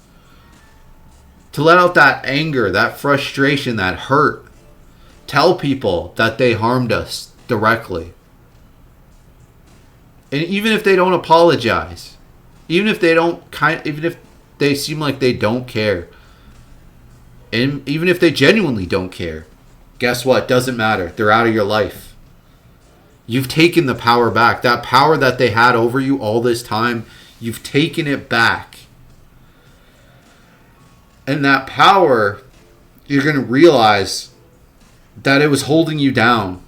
To let out that anger, that frustration, that hurt. Tell people that they harmed us directly. And even if they don't apologize, even if they seem like they don't care, and even if they genuinely don't care, guess what? Doesn't matter. They're out of your life. You've taken the power back. That power that they had over you all this time, you've taken it back. And that power, you're going to realize that it was holding you down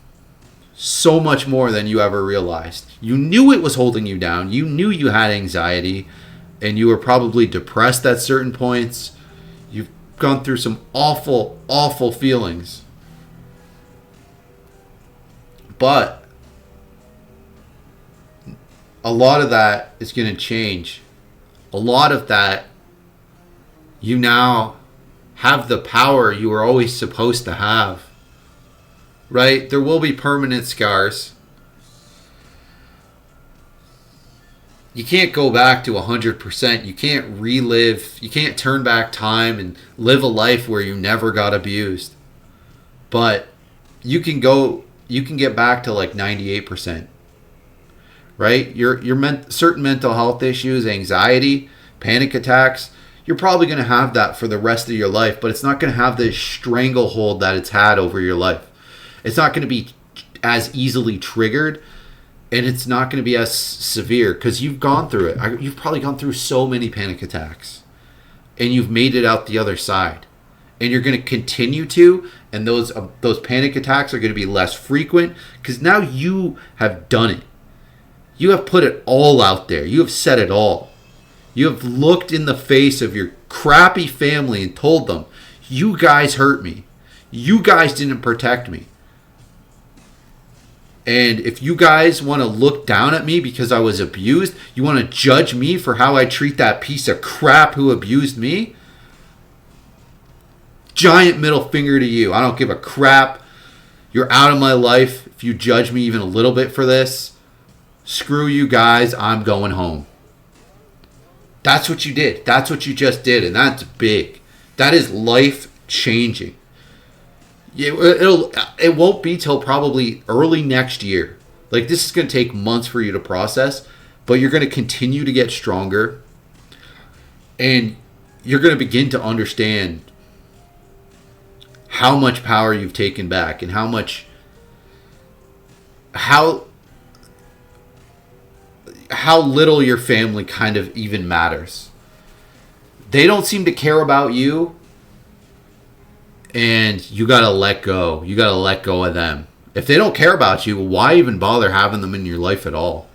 so much more than you ever realized. You knew it was holding you down. You knew you had anxiety, and you were probably depressed at certain points. You've gone through some awful, awful feelings. But a lot of that is going to change. A lot of that, you now have the power you were always supposed to have. Right? There will be permanent scars. You can't go back to 100%. You can't relive. You can't turn back time and live a life where you never got abused. But you can get back to like 98%. Right? Certain mental health issues, anxiety, panic attacks, you're probably going to have that for the rest of your life, but it's not going to have this stranglehold that it's had over your life. It's not going to be as easily triggered, and it's not going to be as severe because you've gone through it. You've probably gone through so many panic attacks, and you've made it out the other side. And you're going to continue to, and those panic attacks are going to be less frequent because now you have done it. You have put it all out there. You have said it all. You have looked in the face of your crappy family and told them, you guys hurt me. You guys didn't protect me. And if you guys want to look down at me because I was abused, you want to judge me for how I treat that piece of crap who abused me, giant middle finger to you. I don't give a crap. You're out of my life if you judge me even a little bit for this. Screw you guys. I'm going home. That's what you did. That's what you just did, and that's big. That is life changing. It won't be till probably early next year. Like, this is going to take months for you to process, but you're going to continue to get stronger, and you're going to begin to understand how much power you've taken back and how little your family kind of even matters. They don't seem to care about you, and you got to let go. You got to let go of them. If they don't care about you, why even bother having them in your life at all?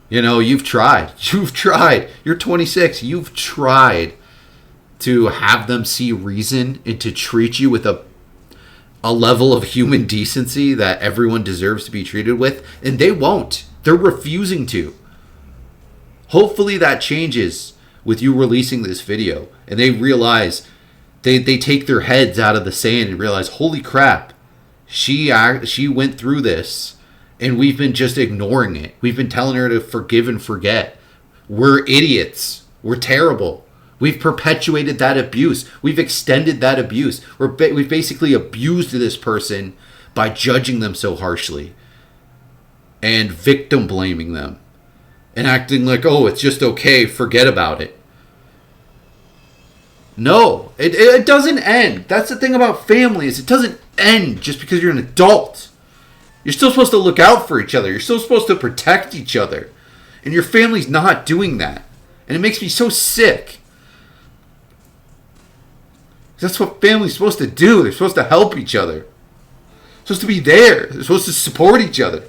You know, you've tried. You've tried. You're 26. You've tried to have them see reason and to treat you with a level of human decency that everyone deserves to be treated with, and they won't. They're refusing to. Hopefully that changes with you releasing this video, and they realize, they take their heads out of the sand and realize, holy crap, she went through this, and we've been just ignoring it. We've been telling her to forgive and forget. We're idiots. We're terrible. We've perpetuated that abuse. We've extended that abuse. We've basically abused this person by judging them so harshly and victim blaming them and acting like, oh, it's just okay, forget about it. No, it doesn't end. That's the thing about family, is it doesn't end just because you're an adult. You're still supposed to look out for each other. You're still supposed to protect each other. And your family's not doing that. And it makes me so sick. That's what family's supposed to do. They're supposed to help each other. They're supposed to be there. They're supposed to support each other.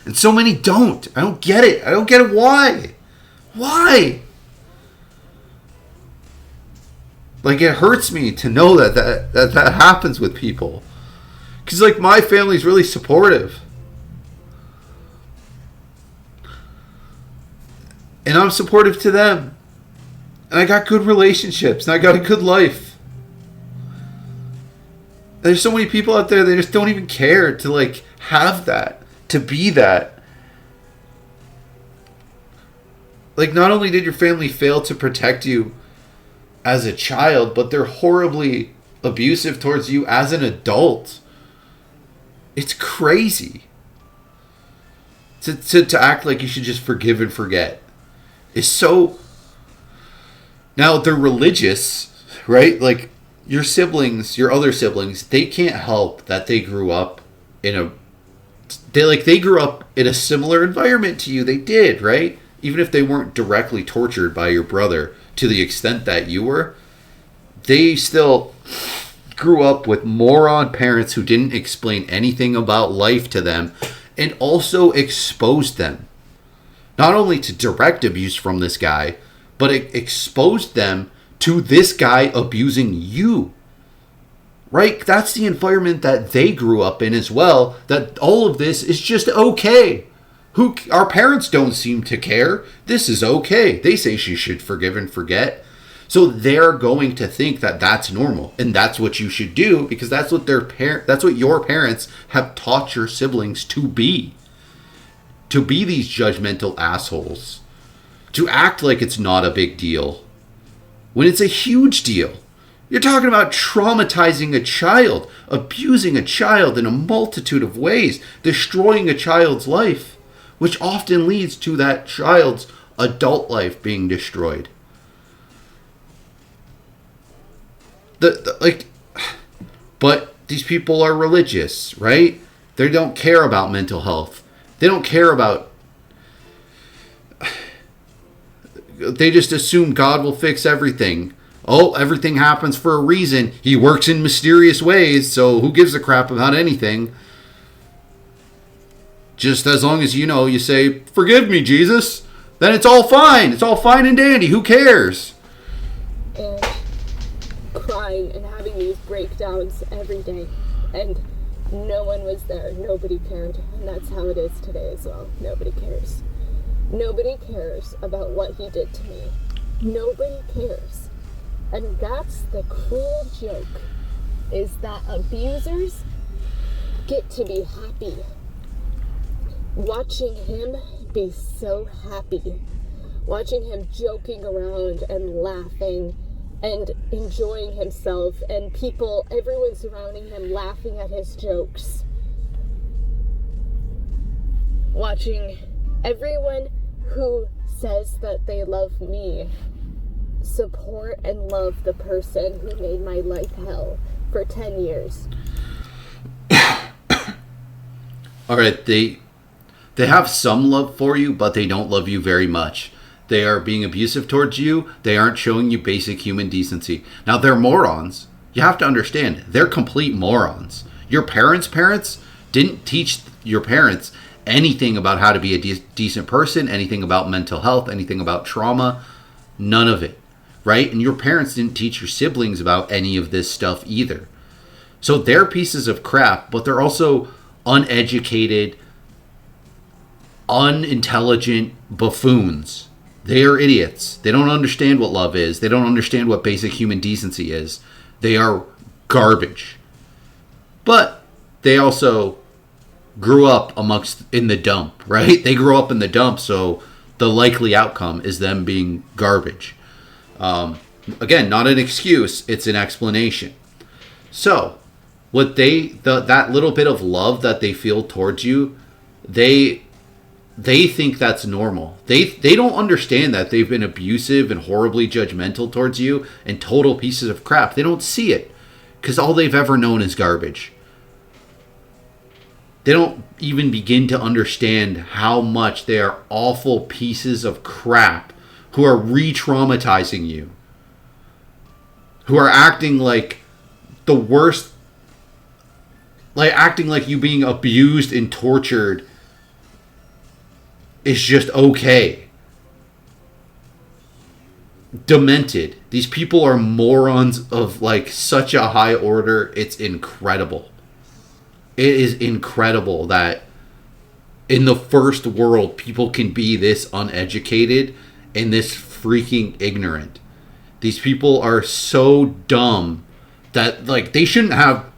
And so many don't. I don't get it. I don't get it. Why? Why? Like, it hurts me to know that happens with people. Because, like, my family's really supportive. And I'm supportive to them. And I got good relationships. And I got a good life. There's so many people out there, they just don't even care to, like, have that. To be that. Like, not only did your family fail to protect you as a child, but they're horribly abusive towards you as an adult. It's crazy. To act like you should just forgive and forget is so... Now, they're religious, right? Like, your siblings, your other siblings, they can't help that they grew up in a... They grew up in a similar environment to you. They did, right? Even if they weren't directly tortured by your brother to the extent that you were, they still grew up with moron parents who didn't explain anything about life to them and also exposed them. Not only to direct abuse from this guy, but it exposed them to this guy abusing you. Right? That's the environment that they grew up in as well, that all of this is just okay. Our parents don't seem to care. This is okay. They say she should forgive and forget. So they're going to think that that's normal, and that's what you should do, because that's what that's what your parents have taught your siblings to be. To be these judgmental assholes. To act like it's not a big deal when it's a huge deal. You're talking about traumatizing a child, abusing a child in a multitude of ways, destroying a child's life, which often leads to that child's adult life being destroyed. But these people are religious, right? They don't care about mental health. They don't care about... They just assume God will fix everything. Oh, everything happens for a reason. He works in mysterious ways, so who gives a crap about anything? Just as long as you say, forgive me, Jesus, then it's all fine. It's all fine and dandy. Who cares? And crying and having these breakdowns every day. And no one was there. Nobody cared. And that's how it is today as well. Nobody cares. Nobody cares about what he did to me. Nobody cares. And that's the cruel joke, is that abusers get to be happy watching him be so happy watching him joking around and laughing and enjoying himself, and everyone surrounding him laughing at his jokes. Watching everyone who says that they love me support and love the person who made my life hell for 10 years. All right, they have some love for you, but they don't love you very much. They are being abusive towards you. They aren't showing you basic human decency. Now, they're morons. You have to understand, they're complete morons. Your parents didn't teach your parents anything about how to be a decent person, anything about mental health, anything about trauma. None of it, right? And your parents didn't teach your siblings about any of this stuff either. So they're pieces of crap, but they're also uneducated, unintelligent buffoons. They are idiots. They don't understand what love is. They don't understand what basic human decency is. They are garbage. But they also grew up in the dump, right? They grew up in the dump, so the likely outcome is them being garbage. Again, not an excuse, it's an explanation. So, that little bit of love that they feel towards you, they think that's normal. They don't understand that they've been abusive and horribly judgmental towards you and total pieces of crap. They don't see it because all they've ever known is garbage. They don't even begin to understand how much they are awful pieces of crap who are re-traumatizing you, who are acting like the worst, like acting like you being abused and tortured is just okay. Demented. These people are morons of like such a high order. It's incredible. It is incredible that in the first world people can be this uneducated and this freaking ignorant. These people are so dumb that like they shouldn't have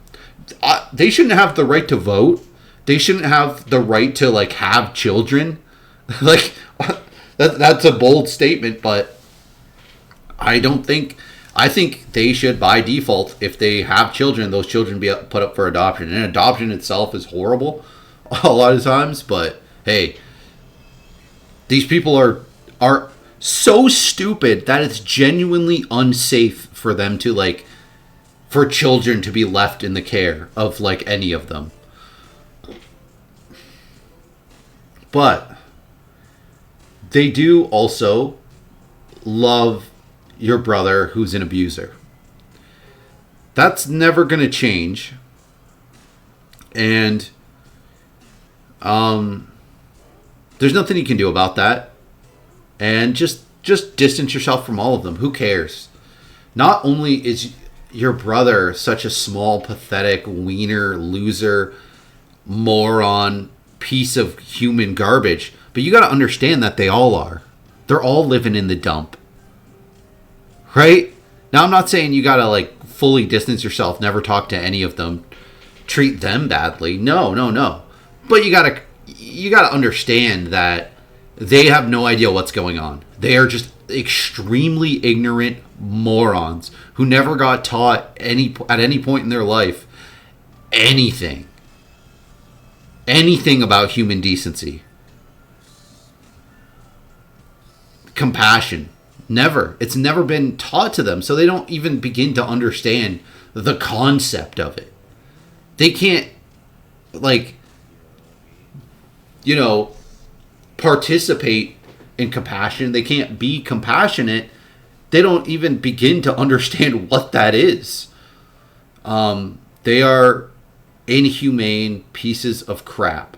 the right to vote. They shouldn't have the right to like have children. Like that's a bold statement, but I think they should by default, if they have children, those children be put up for adoption. And adoption itself is horrible a lot of times, but hey, these people are so stupid that it's genuinely unsafe for them to like, for children to be left in the care of like any of them. But they do also love your brother who's an abuser. That's never going to change. And there's nothing you can do about that. And just distance yourself from all of them. Who cares? Not only is your brother such a small, pathetic, wiener, loser, moron, piece of human garbage, but you got to understand that they all are. They're all living in the dump. Right? Now, I'm not saying you got to like fully distance yourself, never talk to any of them, treat them badly. No. But you got to understand that they have no idea what's going on. They are just extremely ignorant morons who never got taught at any point in their life anything about human decency. Compassion. Never. It's never been taught to them, so they don't even begin to understand the concept of it. They can't, like, participate in compassion. They can't be compassionate. They don't even begin to understand what that is. They are inhumane pieces of crap.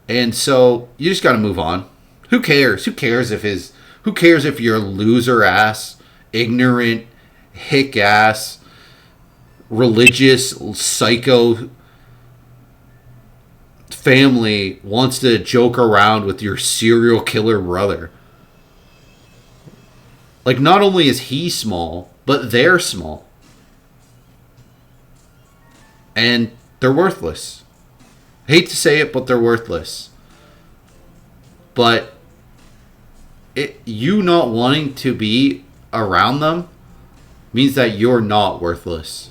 And so you just got to move on. Who cares? Who cares if your loser ass, ignorant, hick ass, religious, psycho family wants to joke around with your serial killer brother? Like, not only is he small, but they're small. And they're worthless. I hate to say it, but they're worthless. But you not wanting to be around them means that you're not worthless.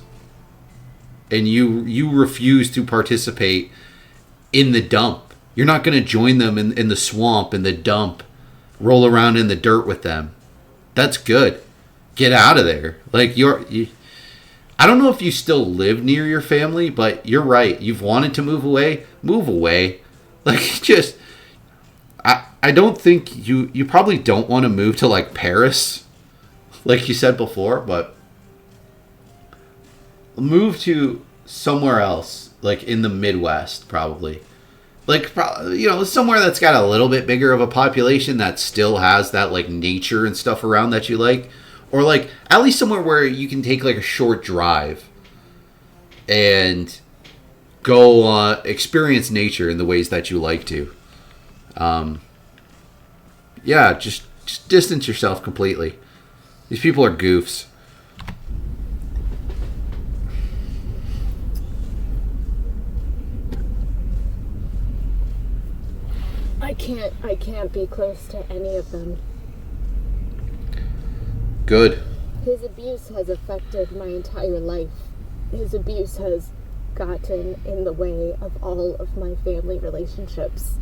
And you refuse to participate in the dump. You're not going to join them in the swamp, in the dump, roll around in the dirt with them. That's good. Get out of there. Like, I don't know if you still live near your family, but you're right. You've wanted to move away. Move away. Like, just, I don't think you probably don't want to move to, like, Paris, like you said before, but move to somewhere else, like in the Midwest, probably. Like, somewhere that's got a little bit bigger of a population that still has that, like, nature and stuff around that you like. Or, like, at least somewhere where you can take, like, a short drive and go experience nature in the ways that you like to. Yeah, just distance yourself completely. These people are goofs. I can't be close to any of them. Good. His abuse has affected my entire life. His abuse has gotten in the way of all of my family relationships.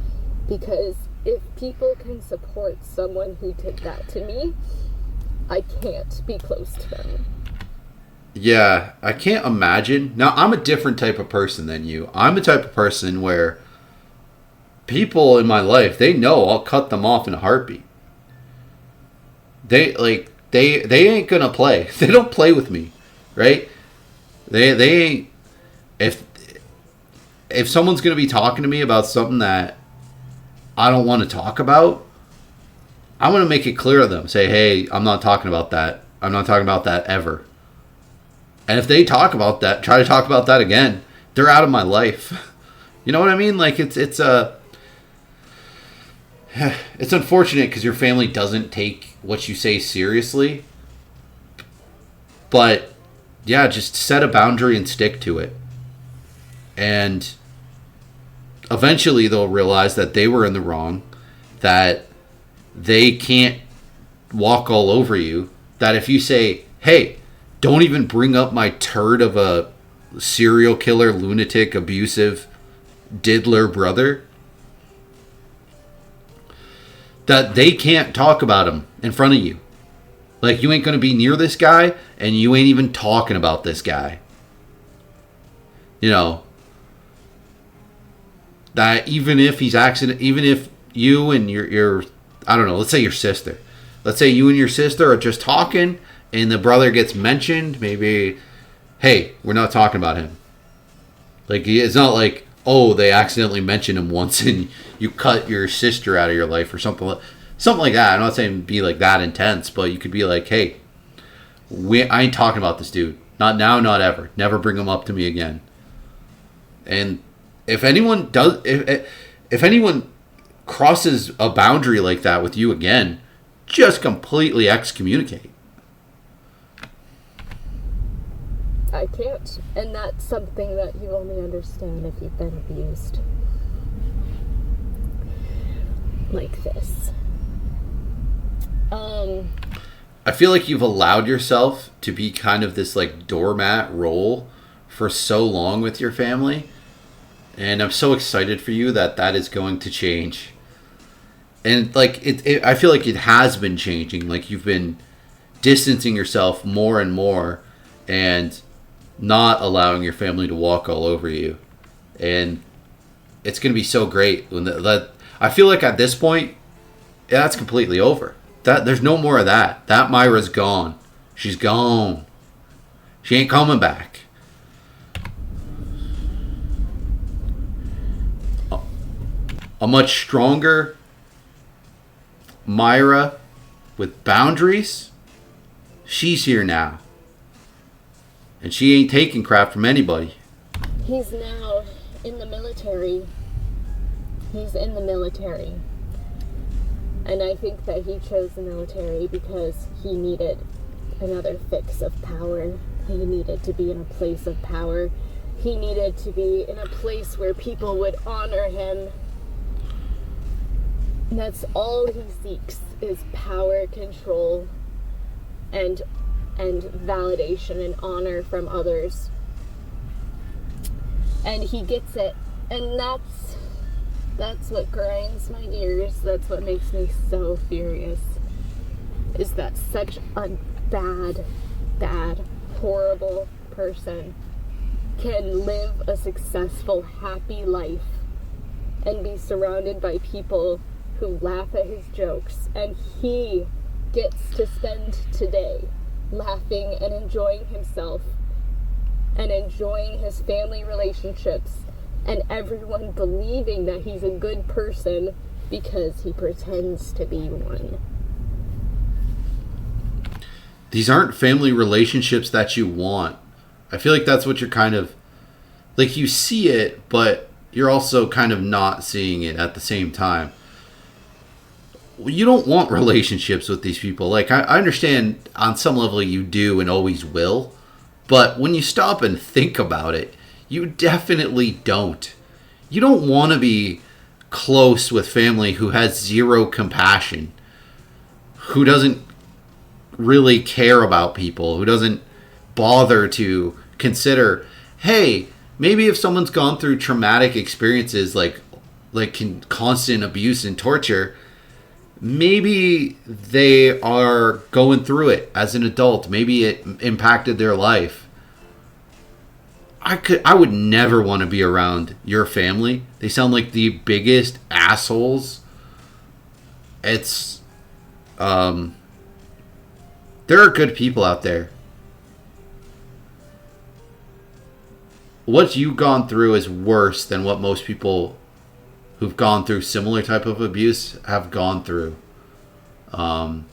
Because if people can support someone who did that to me, I can't be close to them. Yeah, I can't imagine. Now, I'm a different type of person than you. I'm the type of person where people in my life, they know I'll cut them off in a heartbeat. They ain't gonna play. They don't play with me, right? They ain't. If someone's gonna be talking to me about something that I don't want to talk about, I want to make it clear to them. Say, hey, I'm not talking about that. I'm not talking about that ever. And if they talk about that, try to talk about that again, they're out of my life. You know what I mean? Like, it's unfortunate because your family doesn't take what you say seriously. But, yeah, just set a boundary and stick to it. And eventually they'll realize that they were in the wrong, that they can't walk all over you, that if you say, hey, don't even bring up my turd of a serial killer, lunatic, abusive, diddler brother, that they can't talk about him in front of you. Like, you ain't going to be near this guy, and you ain't even talking about this guy. You know, that even if even if you and your I don't know, let's say your sister. Let's say you and your sister are just talking, and the brother gets mentioned, maybe, hey, we're not talking about him. Like, it's not like, oh, they accidentally mentioned him once and you cut your sister out of your life or something like that. I'm not saying be like that intense, but you could be like, hey, I ain't talking about this dude. Not now, not ever. Never bring him up to me again. And if anyone crosses a boundary like that with you again, just completely excommunicate. I can't. And that's something that you only understand if you've been abused. Like this. I feel like you've allowed yourself to be kind of this, like, doormat role for so long with your family. And I'm so excited for you that is going to change. And, like, I feel like it has been changing. Like, you've been distancing yourself more and more and not allowing your family to walk all over you. And it's going to be so great. I feel like at this point, yeah, that's completely over. There's no more of that. That Myra's gone. She's gone. She ain't coming back. A much stronger Myra with boundaries, she's here now. And she ain't taking crap from anybody. He's now in the military. He's in the military. And I think that he chose the military because he needed another fix of power. He needed to be in a place of power. He needed to be in a place where people would honor him. That's all he seeks, is power, control, and validation and honor from others. And he gets it. And that's what grinds my gears. That's what makes me so furious. Is that such a bad, horrible person can live a successful, happy life and be surrounded by people who laugh at his jokes, and he gets to spend today laughing and enjoying himself and enjoying his family relationships and everyone believing that he's a good person because he pretends to be one. These aren't family relationships that you want. I feel like that's what you're kind of, like, you see it, but you're also kind of not seeing it at the same time. You don't want relationships with these people. Like, I understand on some level you do and always will, but when you stop and think about it, you definitely don't. You don't want to be close with family who has zero compassion, who doesn't really care about people, who doesn't bother to consider, hey, maybe if someone's gone through traumatic experiences like constant abuse and torture, maybe they are going through it as an adult. Maybe it impacted their life. I would never want to be around your family. They sound like the biggest assholes. It's there are good people out there. What you've gone through is worse than what most people who've gone through similar type of abuse have gone through. Now,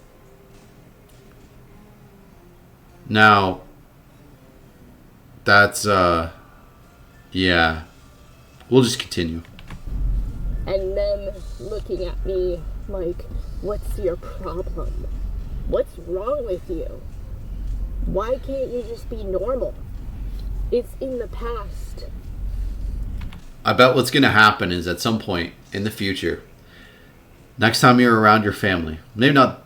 that's, yeah. We'll just continue. And them looking at me like, what's your problem? What's wrong with you? Why can't you just be normal? It's in the past. I bet what's going to happen is at some point in the future, next time you're around your family, maybe not,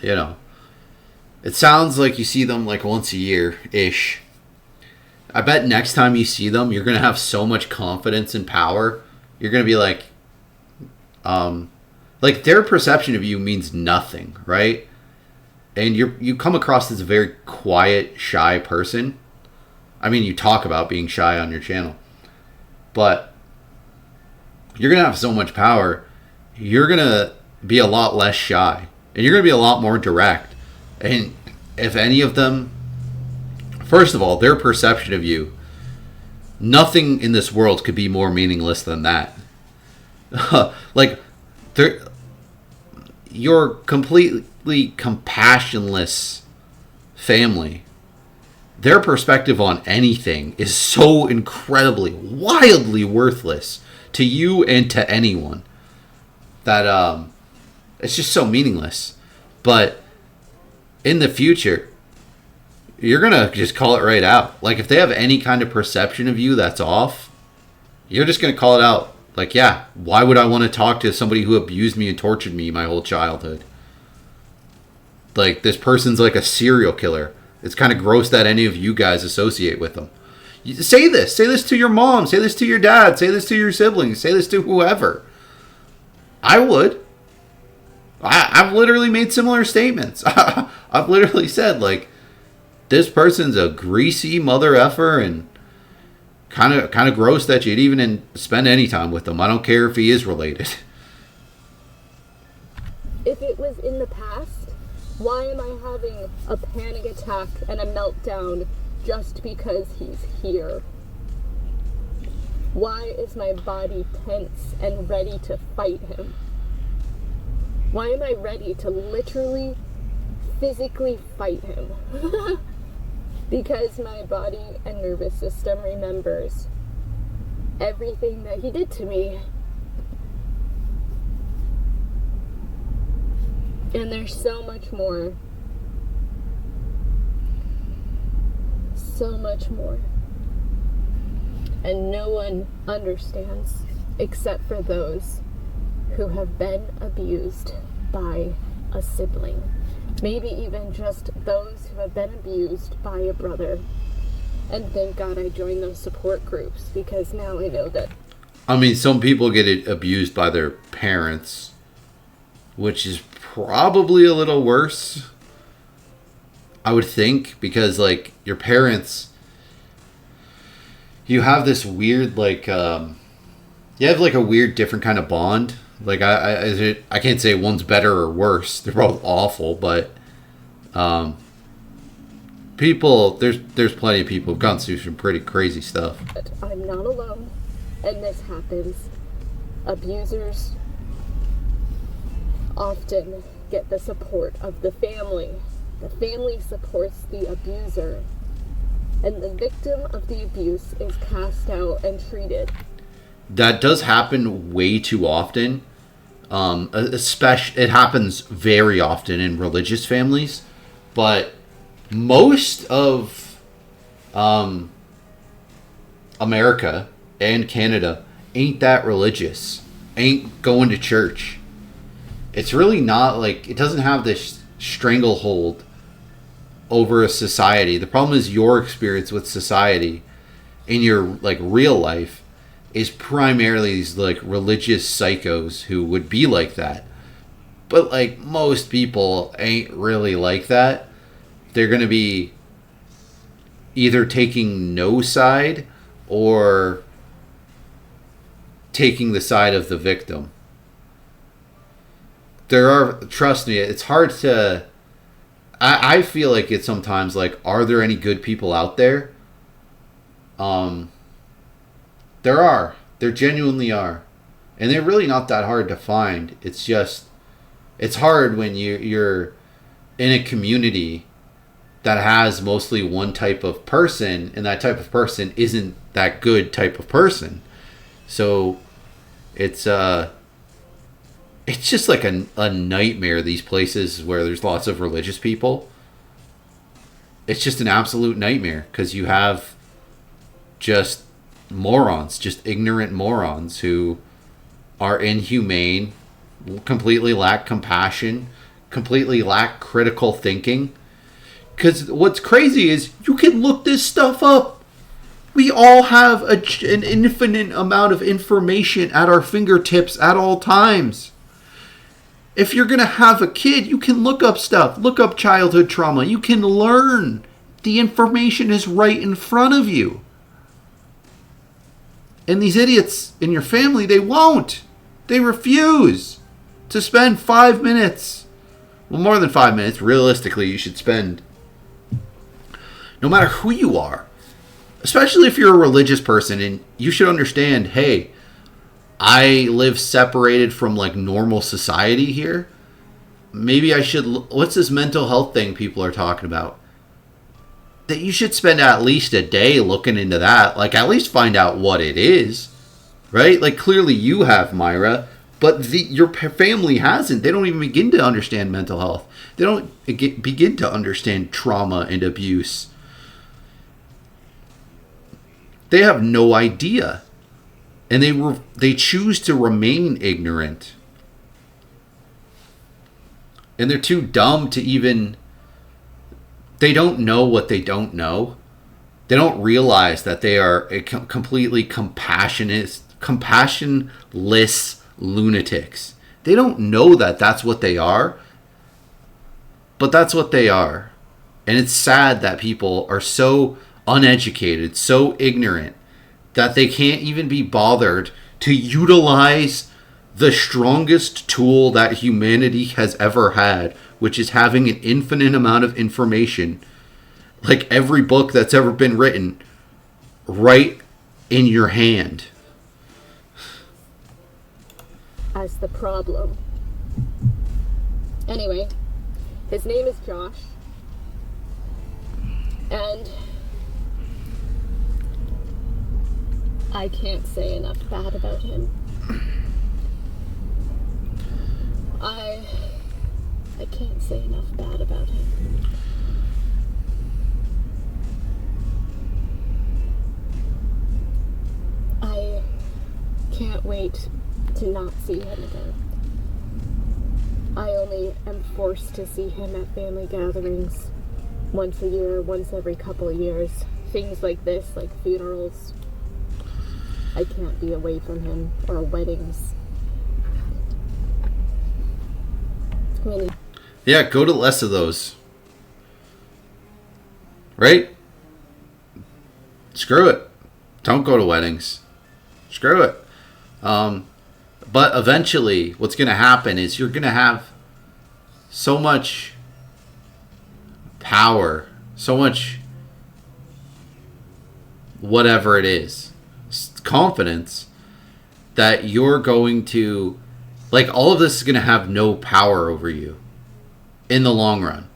it sounds like you see them like once a year-ish. I bet next time you see them, you're going to have so much confidence and power. You're going to be like their perception of you means nothing, right? And you come across as a very quiet, shy person. I mean, you talk about being shy on your channel. But you're going to have so much power, you're going to be a lot less shy. And you're going to be a lot more direct. And if any of them, first of all, their perception of you, nothing in this world could be more meaningless than that. Your completely compassionless family, their perspective on anything is so incredibly, wildly worthless to you and to anyone that it's just so meaningless. But in the future, you're going to just call it right out. Like, if they have any kind of perception of you that's off, you're just going to call it out. Like, yeah, why would I want to talk to somebody who abused me and tortured me my whole childhood? Like, this person's like a serial killer. It's kind of gross that any of you guys associate with them. You say this. Say this to your mom. Say this to your dad. Say this to your siblings. Say this to whoever. I would. I've literally made similar statements. I've literally said, like, this person's a greasy mother effer and kind of gross that you'd even spend any time with him. I don't care if he is related. If it was in the past, why am I having a panic attack and a meltdown just because he's here? Why is my body tense and ready to fight him? Why am I ready to literally, physically fight him? Because my body and nervous system remembers everything that he did to me. And there's so much more. So much more. And no one understands except for those who have been abused by a sibling. Maybe even just those who have been abused by a brother. And thank God I joined those support groups, because now I know that. I mean, some people get abused by their parents, which is probably a little worse, I would think, because, like, your parents, you have this weird, like, you have, like, a weird different kind of bond. Like, I can't say one's better or worse. They're both awful, but people, there's plenty of people who've gone through some pretty crazy stuff. But I'm not alone, and this happens. Abusers often get the support of the family. The family supports the abuser, and the victim of the abuse is cast out and treated. That does happen way too often. Especially, it happens very often in religious families, but most of America and Canada ain't that religious, ain't going to church. It's really not, like, it doesn't have this stranglehold over a society. The problem is your experience with society in your, like, real life is primarily these, like, religious psychos who would be like that. But, like, most people ain't really like that. They're going to be either taking no side or taking the side of the victim. Trust me, it's hard to, I feel like it's sometimes like, are there any good people out there? There are. There genuinely are. And they're really not that hard to find. It's just, it's hard when you're in a community that has mostly one type of person, and that type of person isn't that good type of person. So it's just like a nightmare, these places where there's lots of religious people. It's just an absolute nightmare, because you have just morons, just ignorant morons who are inhumane, completely lack compassion, completely lack critical thinking. Because what's crazy is you can look this stuff up. We all have an infinite amount of information at our fingertips at all times. If you're going to have a kid, you can look up stuff. Look up childhood trauma. You can learn. The information is right in front of you. And these idiots in your family, they won't. They refuse to spend 5 minutes. Well, more than 5 minutes. Realistically, you should spend, no matter who you are, especially if you're a religious person, and you should understand, hey, I live separated from, like, normal society here. Maybe I should, what's this mental health thing people are talking about? That you should spend at least a day looking into that. Like, at least find out what it is, right? Like, clearly you have, Myra, but your family hasn't. They don't even begin to understand mental health. They don't begin to understand trauma and abuse. They have no idea. And they choose to remain ignorant. And they're too dumb to even, they don't know what they don't know. They don't realize that they are a completely compassionless lunatics. They don't know that that's what they are. But that's what they are. And it's sad that people are so uneducated, so ignorant, that they can't even be bothered to utilize the strongest tool that humanity has ever had, which is having an infinite amount of information, like every book that's ever been written, right in your hand. As the problem. Anyway, his name is Josh. And I can't say enough bad about him. I can't say enough bad about him. I can't wait to not see him again. I only am forced to see him at family gatherings once a year, once every couple of years. Things like this, like funerals. I can't be away from him, or weddings. Yeah, go to less of those. Right? Screw it. Don't go to weddings. Screw it. But eventually, what's going to happen is you're going to have so much power, so much whatever it is, confidence, that you're going to, like, all of this is going to have no power over you in the long run.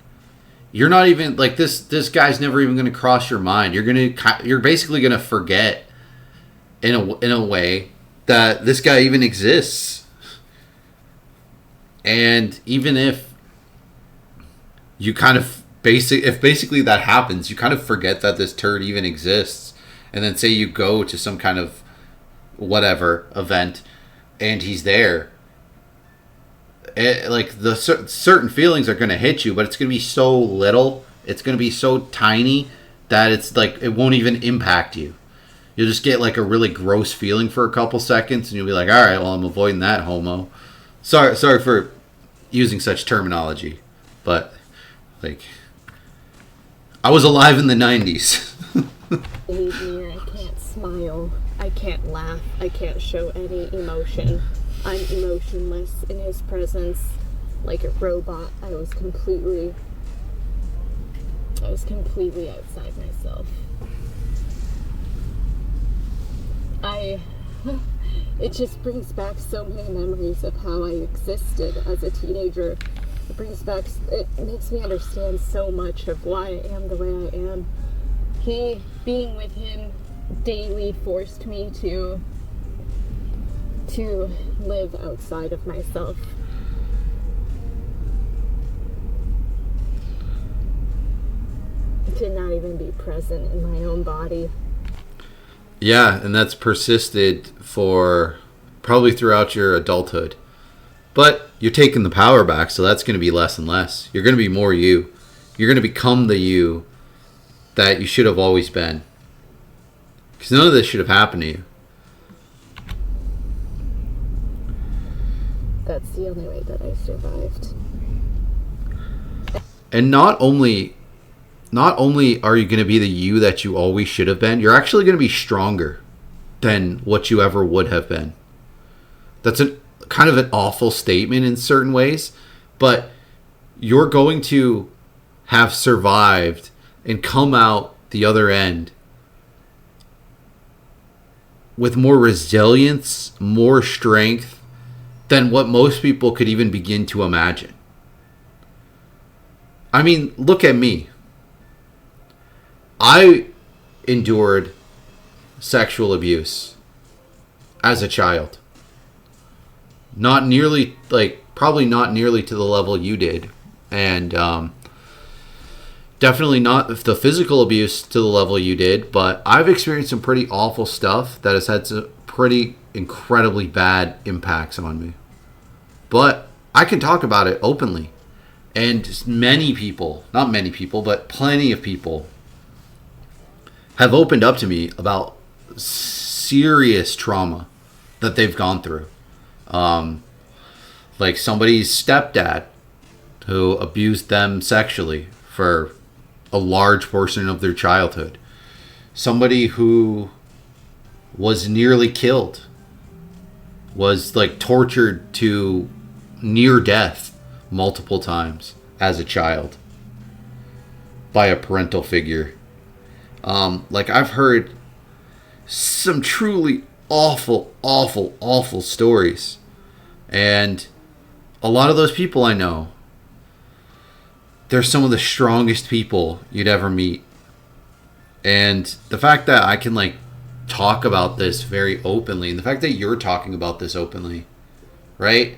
You're not even, like, this guy's never even going to cross your mind. You're basically going to forget in a way that this guy even exists. And even if you kind of if basically that happens, you kind of forget that this turd even exists. And then say you go to some kind of whatever event and he's there. Like, the certain feelings are going to hit you, but it's going to be so little, it's going to be so tiny that it's like it won't even impact you. You'll just get like a really gross feeling for a couple seconds, and you'll be like, all right, well, I'm avoiding that, homo. Sorry for using such terminology, but, like, I was alive in the 90s. Believe me, I can't smile, I can't laugh, I can't show any emotion. I'm emotionless in his presence, like a robot. I was completely outside myself. It just brings back so many memories of how I existed as a teenager. It makes me understand so much of why I am the way I am. Being with him daily forced me to live outside of myself. To not even be present in my own body. Yeah, and that's persisted for probably throughout your adulthood. But you're taking the power back, so that's going to be less and less. You're going to be more you. You're going to become the you that you should have always been. Because none of this should have happened to you. That's the only way that I survived. And not only are you going to be the you that you always should have been, you're actually going to be stronger than what you ever would have been. That's kind of an awful statement in certain ways, but you're going to have survived and come out the other end with more resilience, more strength than what most people could even begin to imagine. I mean, look at me. I endured sexual abuse as a child. Not nearly, probably not nearly to the level you did. And definitely not the physical abuse to the level you did. But I've experienced some pretty awful stuff that has had some pretty incredibly bad impacts on me. But I can talk about it openly. And many people, not many people, but plenty of people have opened up to me about serious trauma that they've gone through. Like somebody's stepdad who abused them sexually for a large portion of their childhood. Somebody who was nearly killed, was like tortured to near death multiple times as a child by a parental figure. I've heard some truly awful, awful, awful stories. And a lot of those people I know, they're some of the strongest people you'd ever meet. And the fact that I can talk about this very openly, and the fact that you're talking about this openly, right?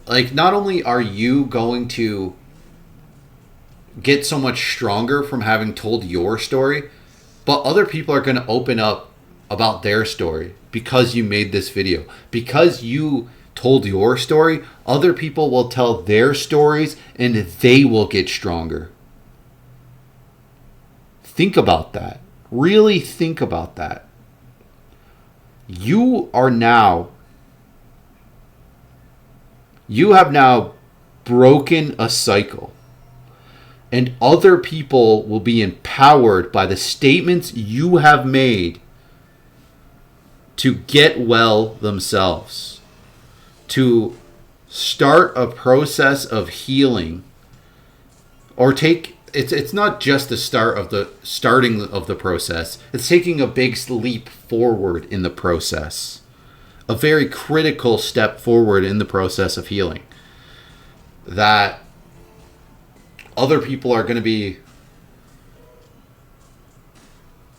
Not only are you going to get so much stronger from having told your story, but other people are going to open up about their story. because you made this video. Because you told your story, other people will tell their stories and they will get stronger. Think about that. Really think about that. You have now broken a cycle. And other people will be empowered by the statements you have made to get well themselves. To start a process of healing. Or it's not just the starting of the process. It's taking a big leap forward in the process. A very critical step forward in the process of healing. That other people are going to be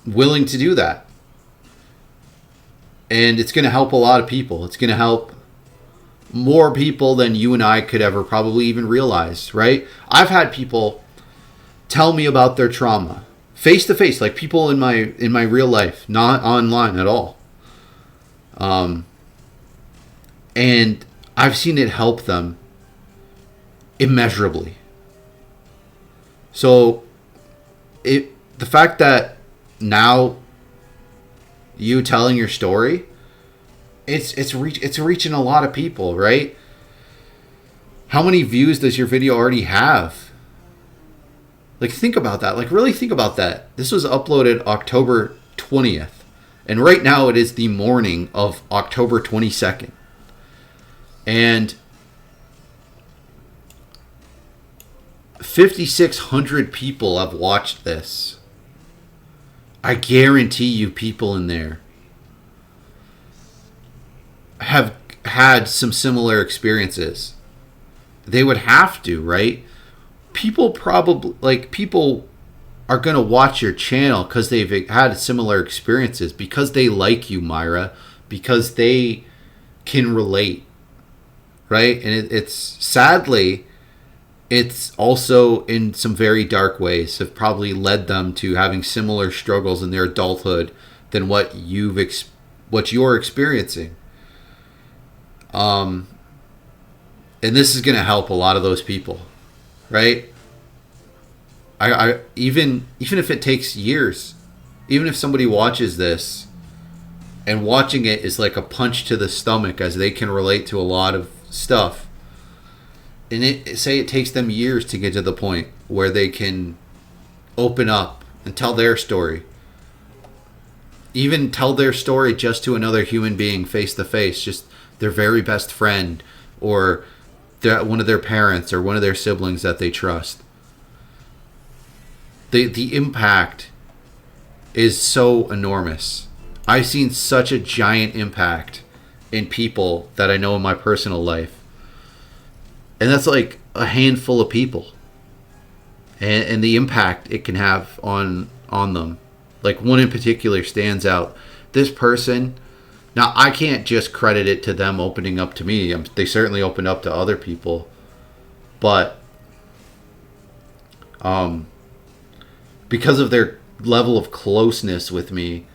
willing to do that. And it's going to help a lot of people. It's going to help more people than you and I could ever probably even realize, right? I've had people tell me about their trauma face to face, like people in my real life, not online at all. And I've seen it help them immeasurably. So the fact that now you telling your story, it's reaching a lot of people, right? How many views does your video already have? Like, think about that. Like, really think about that. This was uploaded October 20th. And right now it is the morning of October 22nd. And 5,600 people have watched this. I guarantee you people in there have had some similar experiences. They would have to, right? People are going to watch your channel because they've had similar experiences, because they like you, Myra, because they can relate, right? And it's sadly, it's also in some very dark ways have probably led them to having similar struggles in their adulthood than what you're experiencing. And this is going to help a lot of those people, right? I even if it takes years, even if somebody watches this and watching it is like a punch to the stomach, as they can relate to a lot of stuff. And say it takes them years to get to the point where they can open up and tell their story. Even tell their story just to another human being face to face, just their very best friend or one of their parents or one of their siblings that they trust. The impact is so enormous. I've seen such a giant impact in people that I know in my personal life. And that's like a handful of people. And the impact it can have on them. Like, one in particular stands out. This person, now I can't just credit it to them opening up to me. They certainly opened up to other people. But because of their level of closeness with me,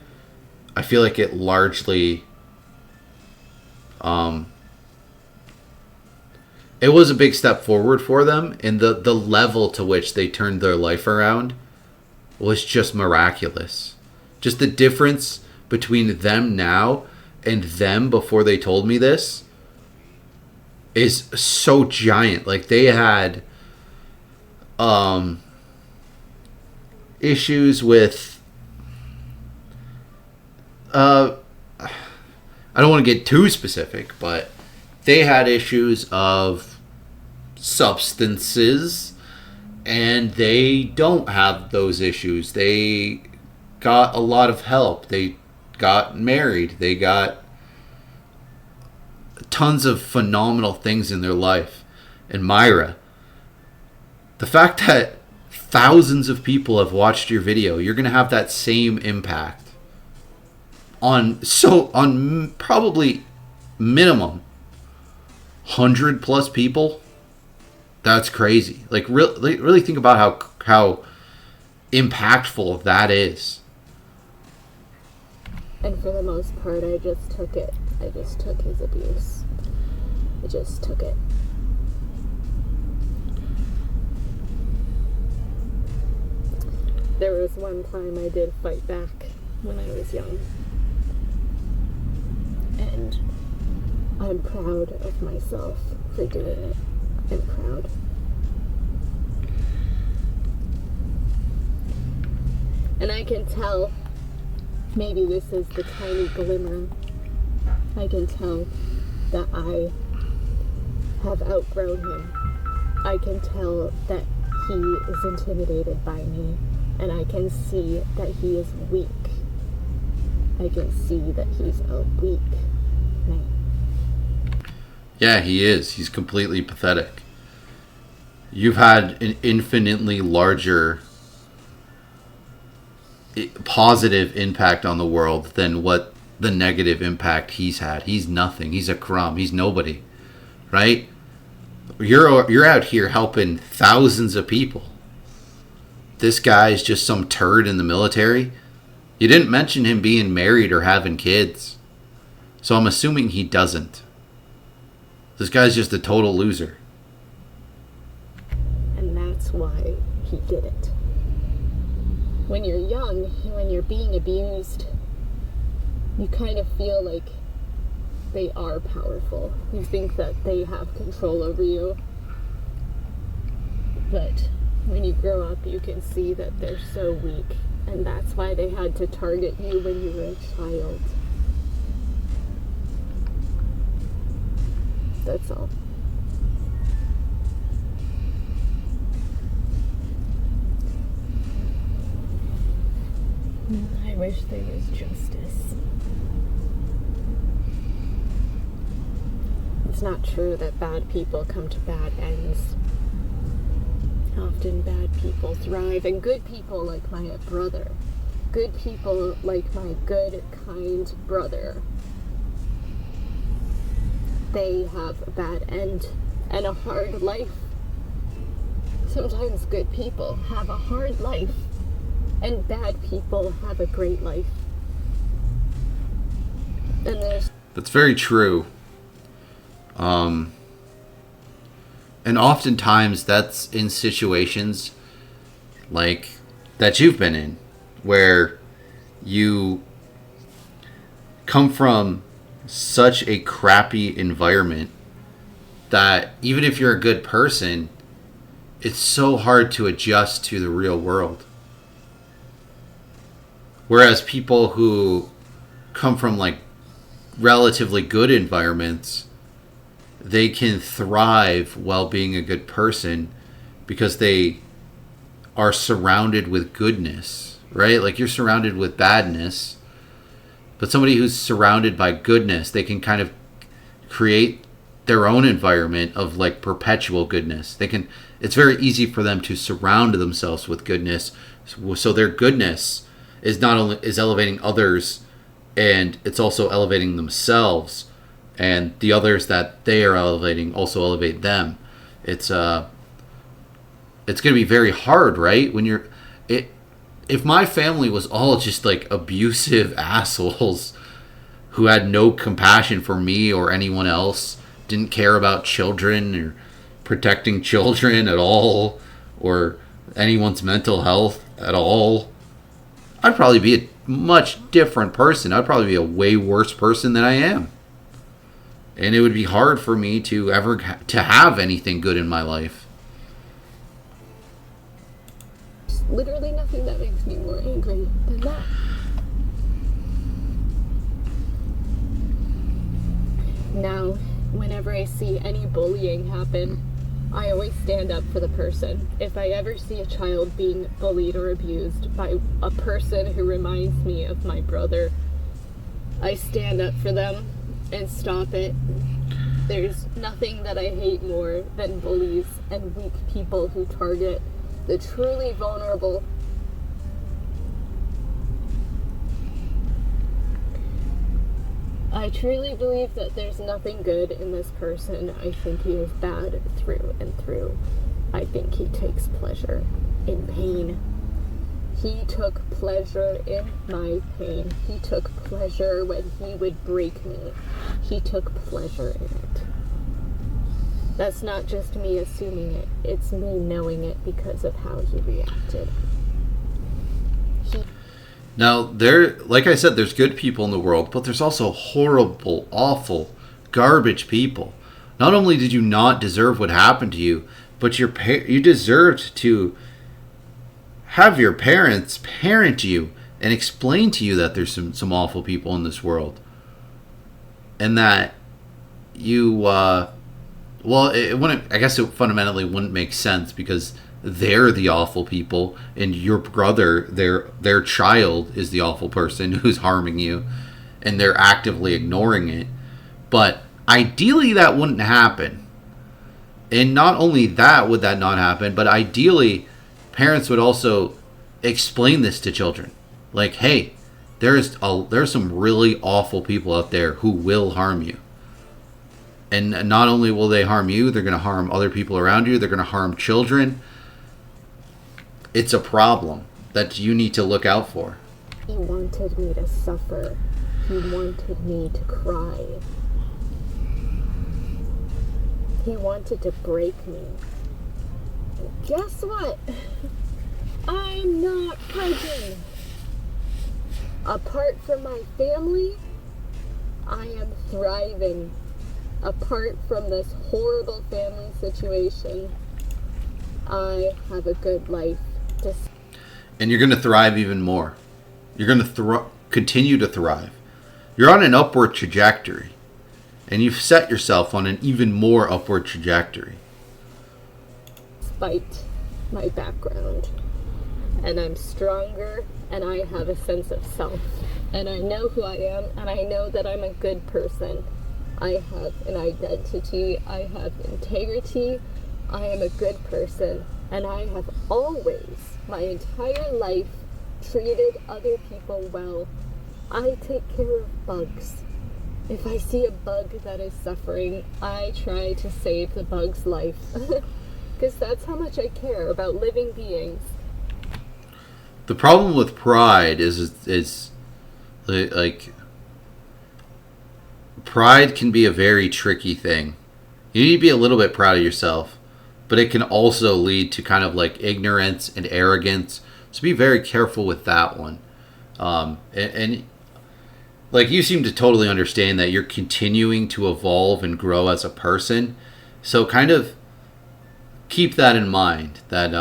I feel like it largely it was a big step forward for them, and the level to which they turned their life around was just miraculous. Just the difference between them now and them before they told me this is so giant. Like, they had issues with I don't want to get too specific, but they had issues of substances, and they don't have those issues. They got a lot of help. They got married. They got tons of phenomenal things in their life. And Myra, the fact that thousands of people have watched your video, you're going to have that same impact on probably minimum 100 plus people. That's crazy. Like, really think about how impactful that is. And for the most part, I just took it. I just took his abuse. I just took it. There was one time I did fight back when I was young. And I'm proud of myself for doing it. I'm proud. And I can tell, maybe this is the tiny glimmer, I can tell that I have outgrown him. I can tell that he is intimidated by me, and I can see that he is weak. I can see that he's a weak man. Yeah, he is. He's completely pathetic. You've had an infinitely larger positive impact on the world than what the negative impact he's had. He's nothing. He's a crumb. He's nobody. Right? You're out here helping thousands of people. This guy's just some turd in the military. You didn't mention him being married or having kids. So I'm assuming he doesn't. This guy's just a total loser. And that's why he did it. When you're young, when you're being abused, you kind of feel like they are powerful. You think that they have control over you. But when you grow up, you can see that they're so weak. And that's why they had to target you when you were a child. That's all. I wish there was justice. It's not true that bad people come to bad ends. Often bad people thrive, and good people like my brother, good people like my good, kind brother, they have a bad end and a hard life. Sometimes good people have a hard life, and bad people have a great life. And that's very true. And oftentimes that's in situations like that you've been in, where you come from such a crappy environment that even if you're a good person, it's so hard to adjust to the real world. Whereas people who come from like relatively good environments, they can thrive while being a good person because they are surrounded with goodness, right? Like you're surrounded with badness, but somebody who's surrounded by goodness, they can kind of create their own environment of like perpetual goodness. It's very easy for them to surround themselves with goodness. So their goodness is not only is elevating others, and it's also elevating themselves. And the others that they are elevating also elevate them. It's going to be very hard, right? If my family was all just like abusive assholes who had no compassion for me or anyone else, didn't care about children or protecting children at all, or anyone's mental health at all, I'd probably be a much different person. I'd probably be a way worse person than I am. And it would be hard for me to ever to have anything good in my life. There's literally nothing that makes me more angry than that. Now, whenever I see any bullying happen, I always stand up for the person. If I ever see a child being bullied or abused by a person who reminds me of my brother, I stand up for them and stop it. There's nothing that I hate more than bullies and weak people who target the truly vulnerable. I truly believe that there's nothing good in this person. I think he is bad through and through. I think he takes pleasure in pain. He took pleasure in my pain. He took pleasure when he would break me. He took pleasure in it. That's not just me assuming it. It's me knowing it because of how he reacted. Now, like I said, there's good people in the world, but there's also horrible, awful, garbage people. Not only did you not deserve what happened to you, but you deserved to have your parents parent you and explain to you that there's some awful people in this world. And that you, it wouldn't, I guess it fundamentally wouldn't make sense because they're the awful people and your brother, their child is the awful person who's harming you and they're actively ignoring it. But ideally that wouldn't happen. And not only that would that not happen, but ideally parents would also explain this to children. Like, hey, there's some really awful people out there who will harm you. And not only will they harm you, they're going to harm other people around you. They're going to harm children. It's a problem that you need to look out for. He wanted me to suffer. He wanted me to cry. He wanted to break me. Guess what? I'm not fighting. Apart from my family, I am thriving. Apart from this horrible family situation, I have a good life. And you're going to thrive even more. You're going to continue to thrive. You're on an upward trajectory. And you've set yourself on an even more upward trajectory. Despite my background. And I'm stronger, and I have a sense of self. And I know who I am, and I know that I'm a good person. I have an identity, I have integrity, I am a good person, and I have always, my entire life, treated other people well. I take care of bugs. If I see a bug that is suffering, I try to save the bug's life. Because that's how much I care about living beings. The problem with pride is like pride can be a very tricky thing. You need to be a little bit proud of yourself, but it can also lead to kind of like ignorance and arrogance. So be very careful with that one. And like you seem to totally understand that you're continuing to evolve and grow as a person. So kind of keep that in mind, that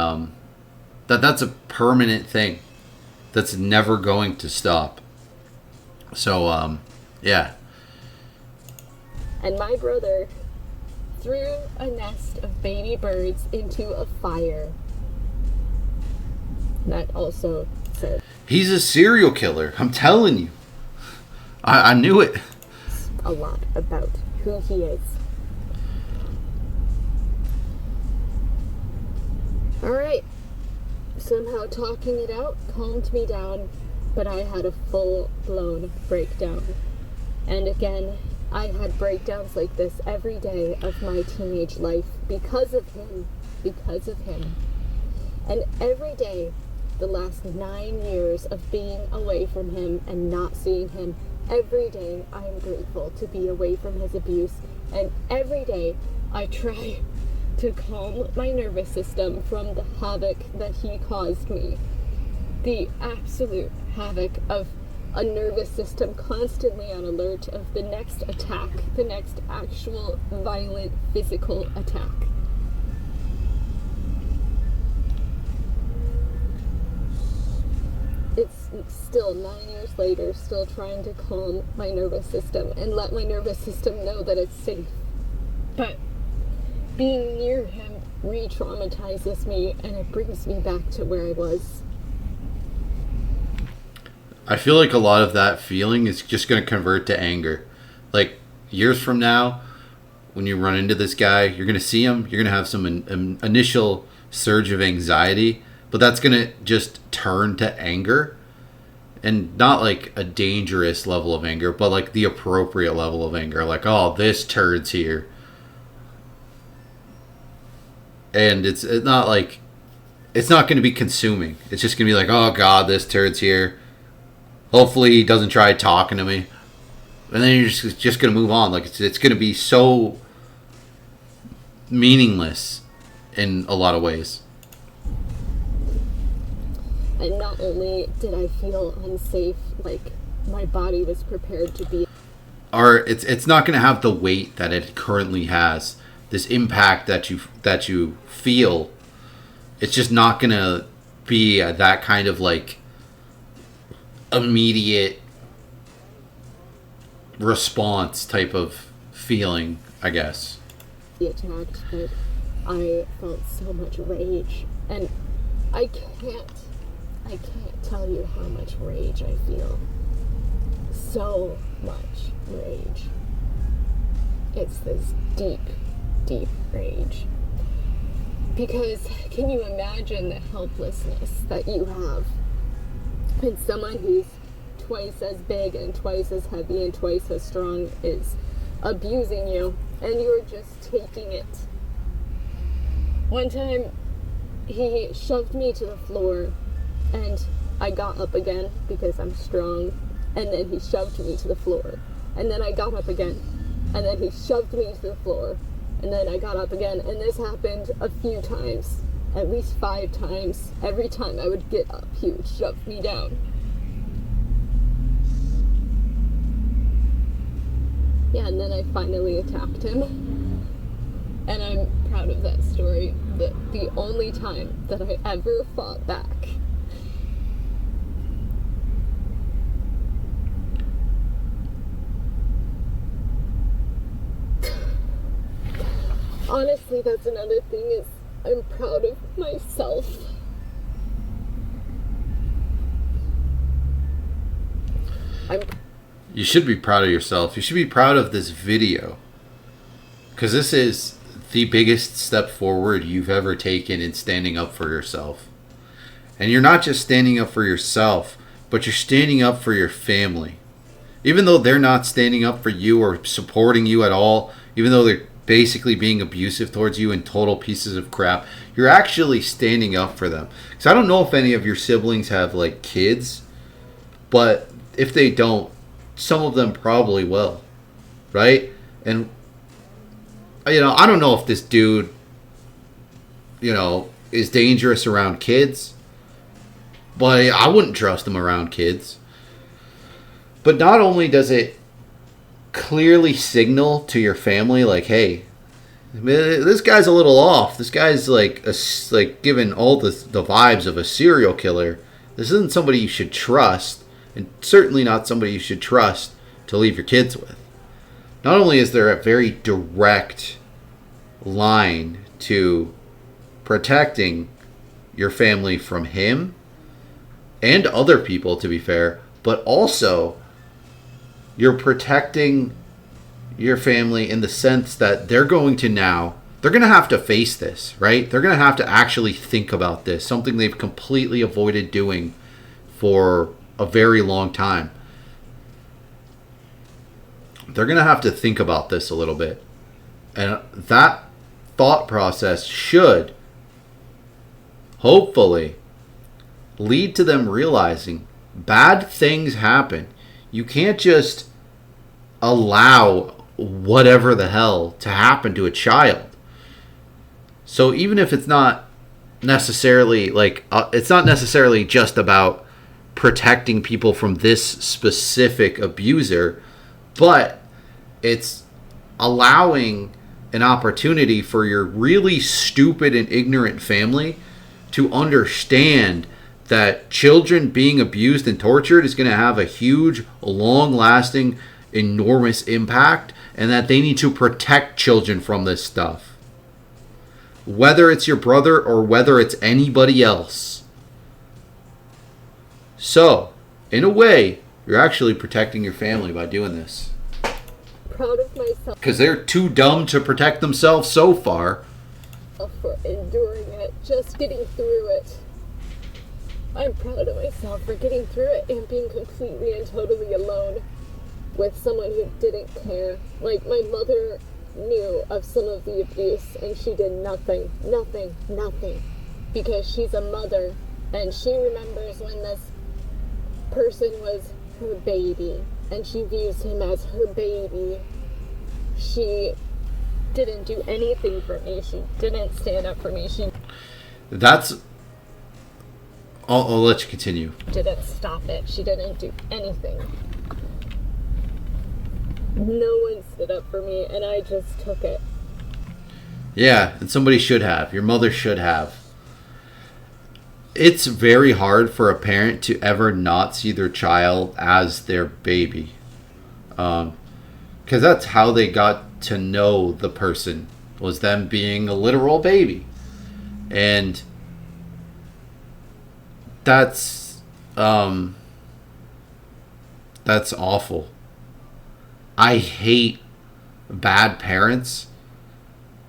that's a permanent thing that's never going to stop. So yeah. And my brother threw a nest of baby birds into a fire. That also said, he's a serial killer. I'm telling you. I knew it. A lot about who he is. Alright. Somehow talking it out calmed me down, but I had a full-blown breakdown. And again, I had breakdowns like this every day of my teenage life because of him. And every day, the last 9 years of being away from him and not seeing him, every day I am grateful to be away from his abuse. And every day I try to calm my nervous system from the havoc that he caused me. The absolute havoc of a nervous system constantly on alert of the next attack, the next actual violent physical attack. It's still 9 years later, still trying to calm my nervous system and let my nervous system know that it's safe. But being near him re-traumatizes me, and it brings me back to where I was. I feel like a lot of that feeling is just going to convert to anger. Like, years from now, when you run into this guy, you're going to see him, you're going to have some initial surge of anxiety, but that's going to just turn to anger. And not like a dangerous level of anger, but like the appropriate level of anger. Like, oh, this turd's here. And it's not like it's not going to be consuming. It's just going to be like, oh God, this turd's here. Hopefully he doesn't try talking to me. And then you're just going to move on. Like, it's going to be so meaningless in a lot of ways. And not only did I feel unsafe, like my body was prepared to be. Or it's not going to have the weight that it currently has. This impact that you feel, it's just not going to be that kind of like immediate response type of feeling, I guess. Attacked, but I felt so much rage, and I can't tell you how much rage I feel. So much rage. It's this deep, deep rage. Because can you imagine the helplessness that you have when someone who's twice as big and twice as heavy and twice as strong is abusing you and you're just taking it? One time he shoved me to the floor and I got up again because I'm strong, and then he shoved me to the floor, and then I got up again, and then he shoved me to the floor, and then I got up again, and this happened a few times, at least 5 times. Every time I would get up, he would shove me down. Yeah, and then I finally attacked him, and I'm proud of that story. The only time that I ever fought back. Honestly, that's another thing, is I'm proud of myself. You should be proud of yourself. You should be proud of this video. Because this is the biggest step forward you've ever taken in standing up for yourself. And you're not just standing up for yourself, but you're standing up for your family. Even though they're not standing up for you or supporting you at all, even though they're basically being abusive towards you and total pieces of crap, you're actually standing up for them. Because I don't know if any of your siblings have like kids, but if they don't, some of them probably will, right? And I don't know if this dude is dangerous around kids, but I wouldn't trust him around kids. But not only does it clearly signal to your family, like, hey, this guy's a little off. This guy's like giving all the vibes of a serial killer. This isn't somebody you should trust, and certainly not somebody you should trust to leave your kids with. Not only is there a very direct line to protecting your family from him and other people, to be fair, but also you're protecting your family in the sense that they're going to have to face this, right? They're going to have to actually think about this, something they've completely avoided doing for a very long time. They're going to have to think about this a little bit. And that thought process should hopefully lead to them realizing bad things happen. You can't just allow whatever the hell to happen to a child. So even if it's not necessarily it's not necessarily just about protecting people from this specific abuser, but it's allowing an opportunity for your really stupid and ignorant family to understand that children being abused and tortured is going to have a huge, long-lasting, enormous impact, and that they need to protect children from this stuff. Whether it's your brother or whether it's anybody else. So, in a way, you're actually protecting your family by doing this. Proud of myself. Because they're too dumb to protect themselves so far. For enduring it, just getting through it. I'm proud of myself for getting through it and being completely and totally alone with someone who didn't care. Like, my mother knew of some of the abuse and she did nothing because she's a mother and she remembers when this person was her baby and she views him as her baby. She didn't do anything for me. She didn't stand up for me. She That's... I'll let you continue. didn't stop it. She didn't do anything. No one stood up for me, and I just took it. Yeah, and somebody should have. Your mother should have. It's very hard for a parent to ever not see their child as their baby. Because that's how they got to know the person, was them being a literal baby. And that's awful. I hate bad parents,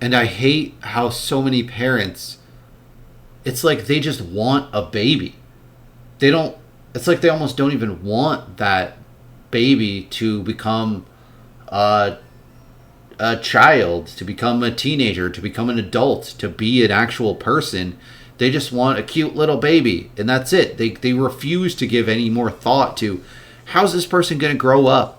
and I hate how so many parents, it's like they just want a baby. It's like they almost don't even want that baby to become a child, to become a teenager, to become an adult, to be an actual person. They just want a cute little baby, and that's it. They refuse to give any more thought to, how's this person going to grow up?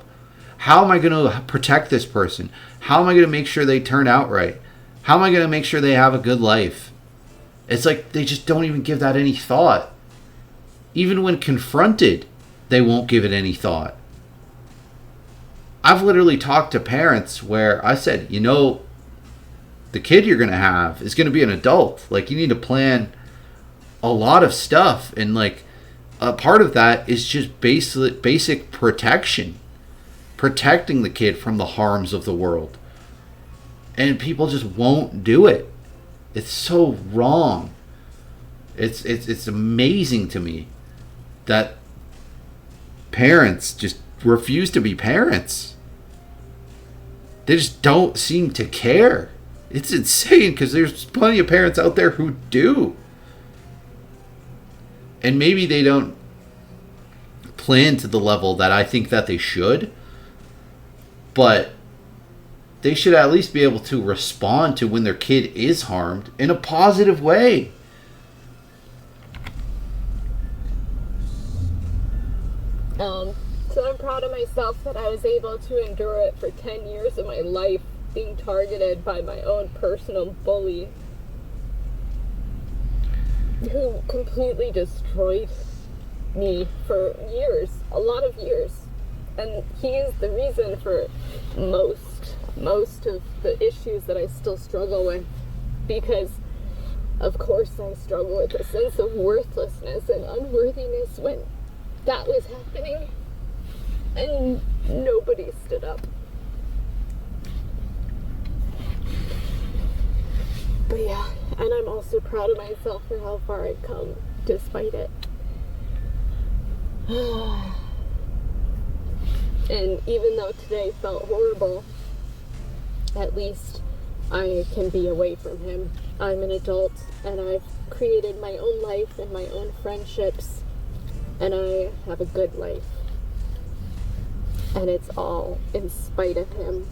How am I going to protect this person? How am I going to make sure they turn out right? How am I going to make sure they have a good life? It's like they just don't even give that any thought. Even when confronted, they won't give it any thought. I've literally talked to parents where I said, the kid you're going to have is going to be an adult. Like, you need to plan a lot of stuff. And, like, a part of that is just basic protection. Protecting the kid from the harms of the world. And people just won't do it. It's so wrong. It's amazing to me that parents just refuse to be parents. They just don't seem to care. It's insane, because there's plenty of parents out there who do. And maybe they don't plan to the level that I think that they should. But they should at least be able to respond to when their kid is harmed in a positive way. So I'm proud of myself that I was able to endure it for 10 years of my life, being targeted by my own personal bully, who completely destroyed me for years, a lot of years. And he is the reason for most of the issues that I still struggle with, because of course I struggle with a sense of worthlessness and unworthiness when that was happening, and nobody stood up. But yeah, and I'm also proud of myself for how far I've come despite it. And even though today felt horrible, at least I can be away from him. I'm an adult, and I've created my own life and my own friendships, and I have a good life. And it's all in spite of him.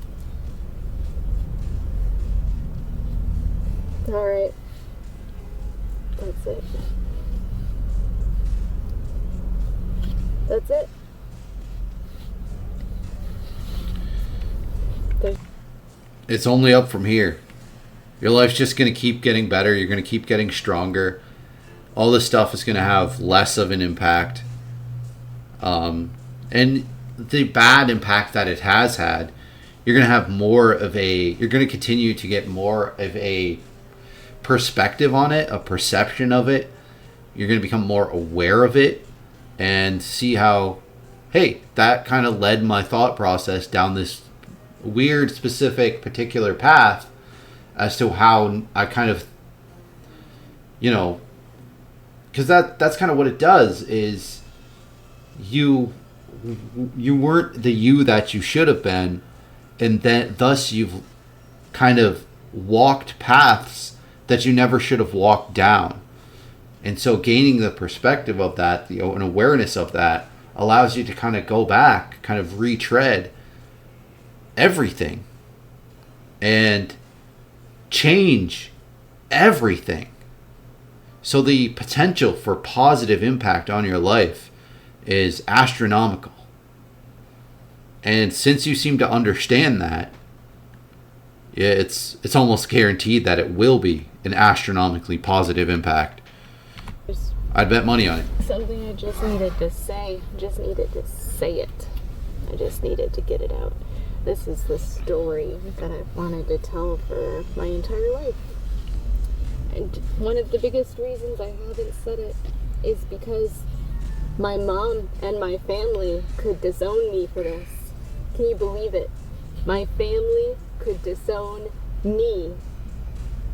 Alright. That's it. That's it. It's only up from here. Your life's just going to keep getting better. You're going to keep getting stronger. All this stuff is going to have less of an impact. And the bad impact that it has had, you're going to have you're going to continue to get more of a perspective on it, a perception of it. You're going to become more aware of it and see how, hey, that kind of led my thought process down this weird, specific, particular path as to how I kind of, because that's kind of what it does, is you weren't the you that you should have been, and then thus you've kind of walked paths that you never should have walked down. And so gaining the perspective of that, an awareness of that, allows you to kind of go back, kind of retread everything and change everything. So the potential for positive impact on your life is astronomical. And since you seem to understand that, yeah, it's almost guaranteed that it will be an astronomically positive impact. I'd bet money on it. Something I just needed to say. Just needed to say it. I just needed to get it out. This is the story that I've wanted to tell for my entire life. And one of the biggest reasons I haven't said it is because my mom and my family could disown me for this. Can you believe it? My family could disown me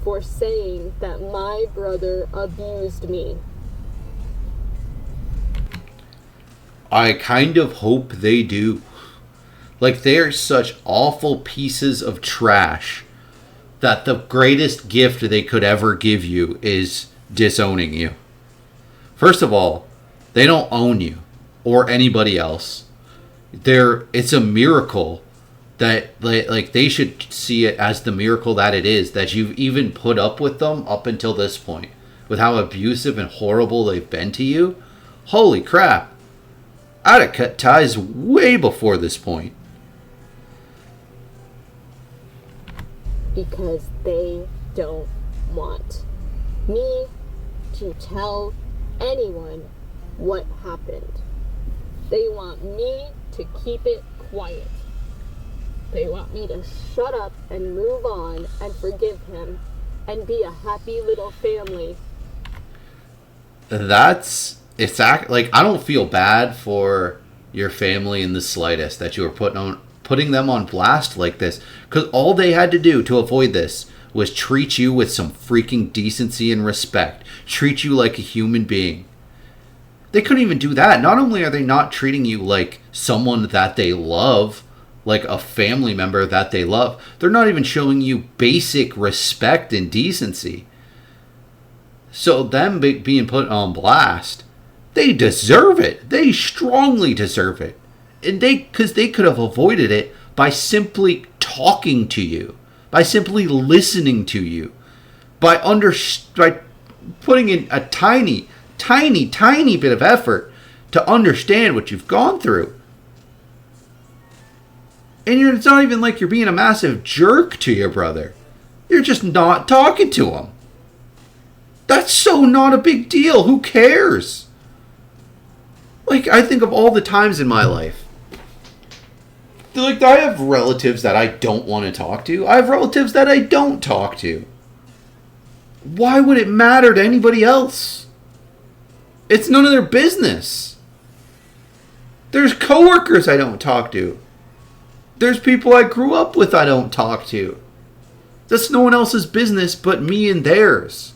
for saying that my brother abused me. I kind of hope they do. Like, they're such awful pieces of trash that the greatest gift they could ever give you is disowning you. First of all, they don't own you or anybody else. It's a miracle that, like, they should see it as the miracle that it is, that you've even put up with them up until this point, with how abusive and horrible they've been to you. Holy crap. I'd have cut ties way before this point. Because they don't want me to tell anyone what happened. They want me to keep it quiet. They want me to shut up and move on and forgive him and be a happy little family. Like, I don't feel bad for your family in the slightest that you were putting them on blast like this, because all they had to do to avoid this was treat you with some freaking decency and respect, treat you like a human being. They couldn't even do that. Not only are they not treating you like someone that they love, like a family member that they love, they're not even showing you basic respect and decency. So them being put on blast, they deserve it. They strongly deserve it. And because they could have avoided it by simply talking to you, by simply listening to you, by putting in a tiny bit of effort to understand what you've gone through. And it's not even like you're being a massive jerk to your brother. You're just not talking to him. That's so not a big deal. Who cares? Like, I think of all the times in my life. Like, I have relatives that I don't want to talk to. I have relatives that I don't talk to. Why would it matter to anybody else? It's none of their business. There's coworkers I don't talk to. There's people I grew up with I don't talk to. That's no one else's business but me and theirs.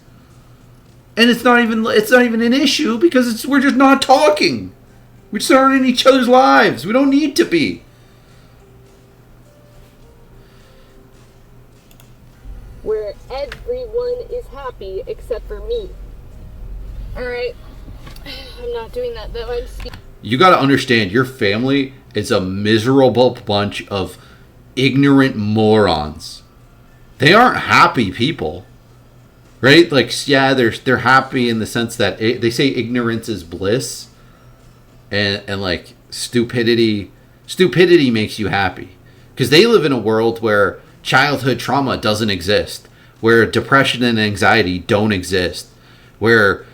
And it's not even an issue because we're just not talking. We just aren't in each other's lives. We don't need to be. Where everyone is happy except for me. Alright. I'm not doing that though. You got to understand, your family is a miserable bunch of ignorant morons. They aren't happy people. Right? Like, yeah, they're happy in the sense that they say ignorance is bliss. And like, stupidity makes you happy. Because they live in a world where childhood trauma doesn't exist. Where depression and anxiety don't exist. Where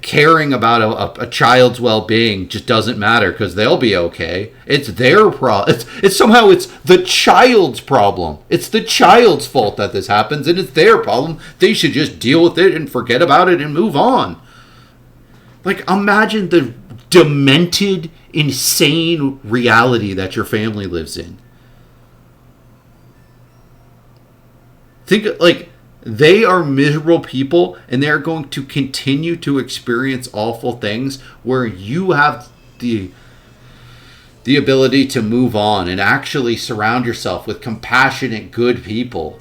caring about a child's well-being just doesn't matter because they'll be okay. It's their problem. It's somehow it's the child's problem. It's the child's fault that this happens, and it's their problem. They should just deal with it and forget about it and move on. Like, imagine the demented, insane reality that your family lives in. Think, like, they are miserable people, and they're going to continue to experience awful things where you have the ability to move on and actually surround yourself with compassionate, good people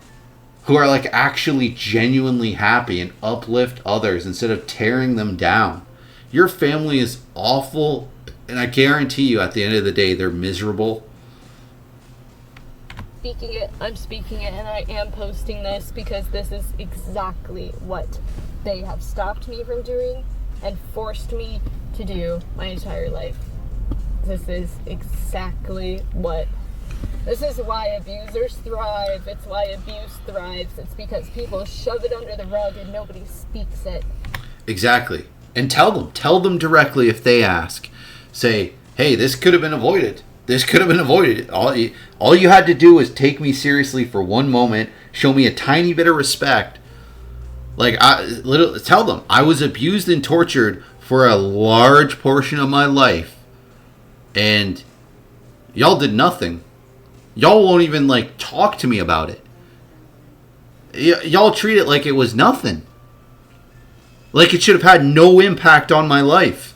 who are like actually genuinely happy and uplift others instead of tearing them down. Your family is awful, and I guarantee you at the end of the day, they're miserable. I'm speaking it, and I am posting this because this is exactly what they have stopped me from doing and forced me to do my entire life. This is exactly what... This is why abusers thrive. It's why abuse thrives. It's because people shove it under the rug and nobody speaks it. Exactly. And tell them directly if they ask. Say, hey, this could have been avoided. This could have been avoided. All you had to do was take me seriously for one moment, show me a tiny bit of respect. Tell them, I was abused and tortured for a large portion of my life. And y'all did nothing. Y'all won't even, talk to me about it. Y'all treat it like it was nothing. Like it should have had no impact on my life.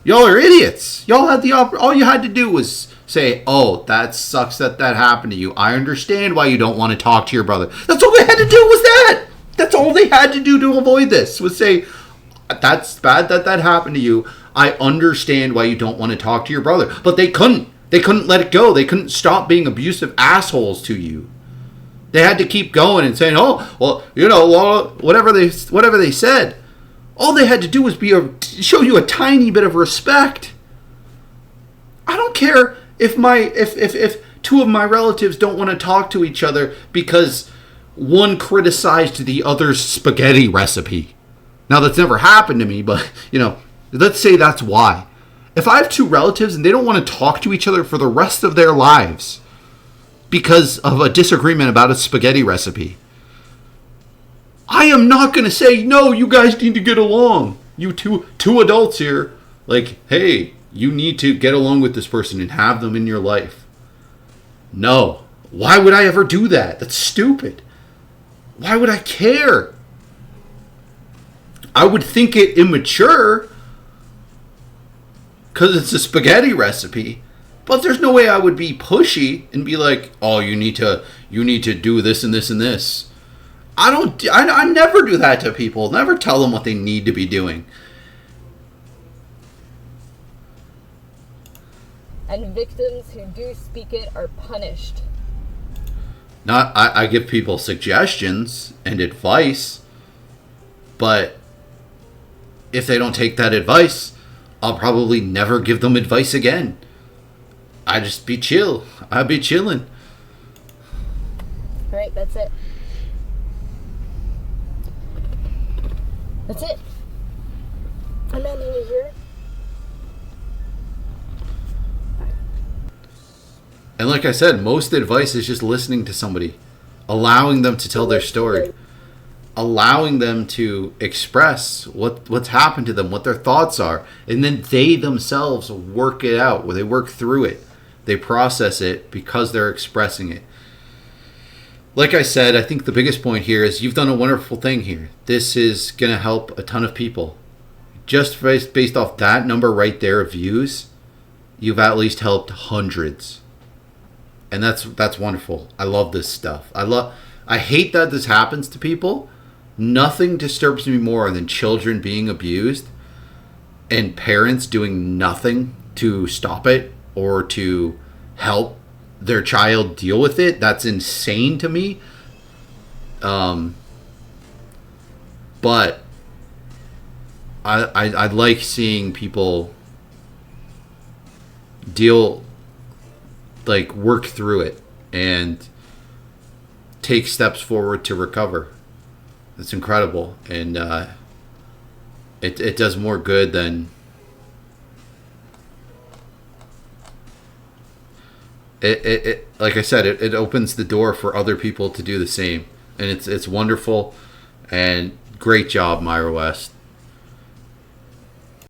Y'all are idiots. Y'all had all you had to do was say, oh, that sucks that happened to you. I understand why you don't want to talk to your brother. That's all they had to do was that. That's all they had to do to avoid this, was say, that's bad that happened to you. I understand why you don't want to talk to your brother. But they couldn't. They couldn't let it go. They couldn't stop being abusive assholes to you. They had to keep going and saying, oh, well, whatever they said. All they had to do was show you a tiny bit of respect. I don't care if two of my relatives don't want to talk to each other because one criticized the other's spaghetti recipe. Now, that's never happened to me, but, let's say that's why. If I have two relatives and they don't want to talk to each other for the rest of their lives because of a disagreement about a spaghetti recipe, I am not going to say, no, you guys need to get along. You two adults here, hey, you need to get along with this person and have them in your life. No. Why would I ever do that? That's stupid. Why would I care? I would think it immature because it's a spaghetti recipe. But there's no way I would be pushy and be like, oh, you need to do this and this and this. I never do that to people. Never tell them what they need to be doing. And victims who do speak it are punished. I give people suggestions and advice, but if they don't take that advice, I'll probably never give them advice again. I just be chill. I'll be chilling. All right, that's it. That's it. I'm ending it here. And like I said, most advice is just listening to somebody, allowing them to tell their story, allowing them to express what's happened to them, what their thoughts are, and then they themselves work it out, where they work through it. They process it because they're expressing it. Like I said, I think the biggest point here is you've done a wonderful thing here. This is going to help a ton of people. Just based off that number right there of views, you've at least helped hundreds. And that's wonderful. I love this stuff. I hate that this happens to people. Nothing disturbs me more than children being abused and parents doing nothing to stop it or to help their child deal with it. That's insane to me. But I like seeing people work through it and take steps forward to recover. It's incredible, and it does more good than it like I said, it opens the door for other people to do the same, and it's wonderful. And great job, Myra West.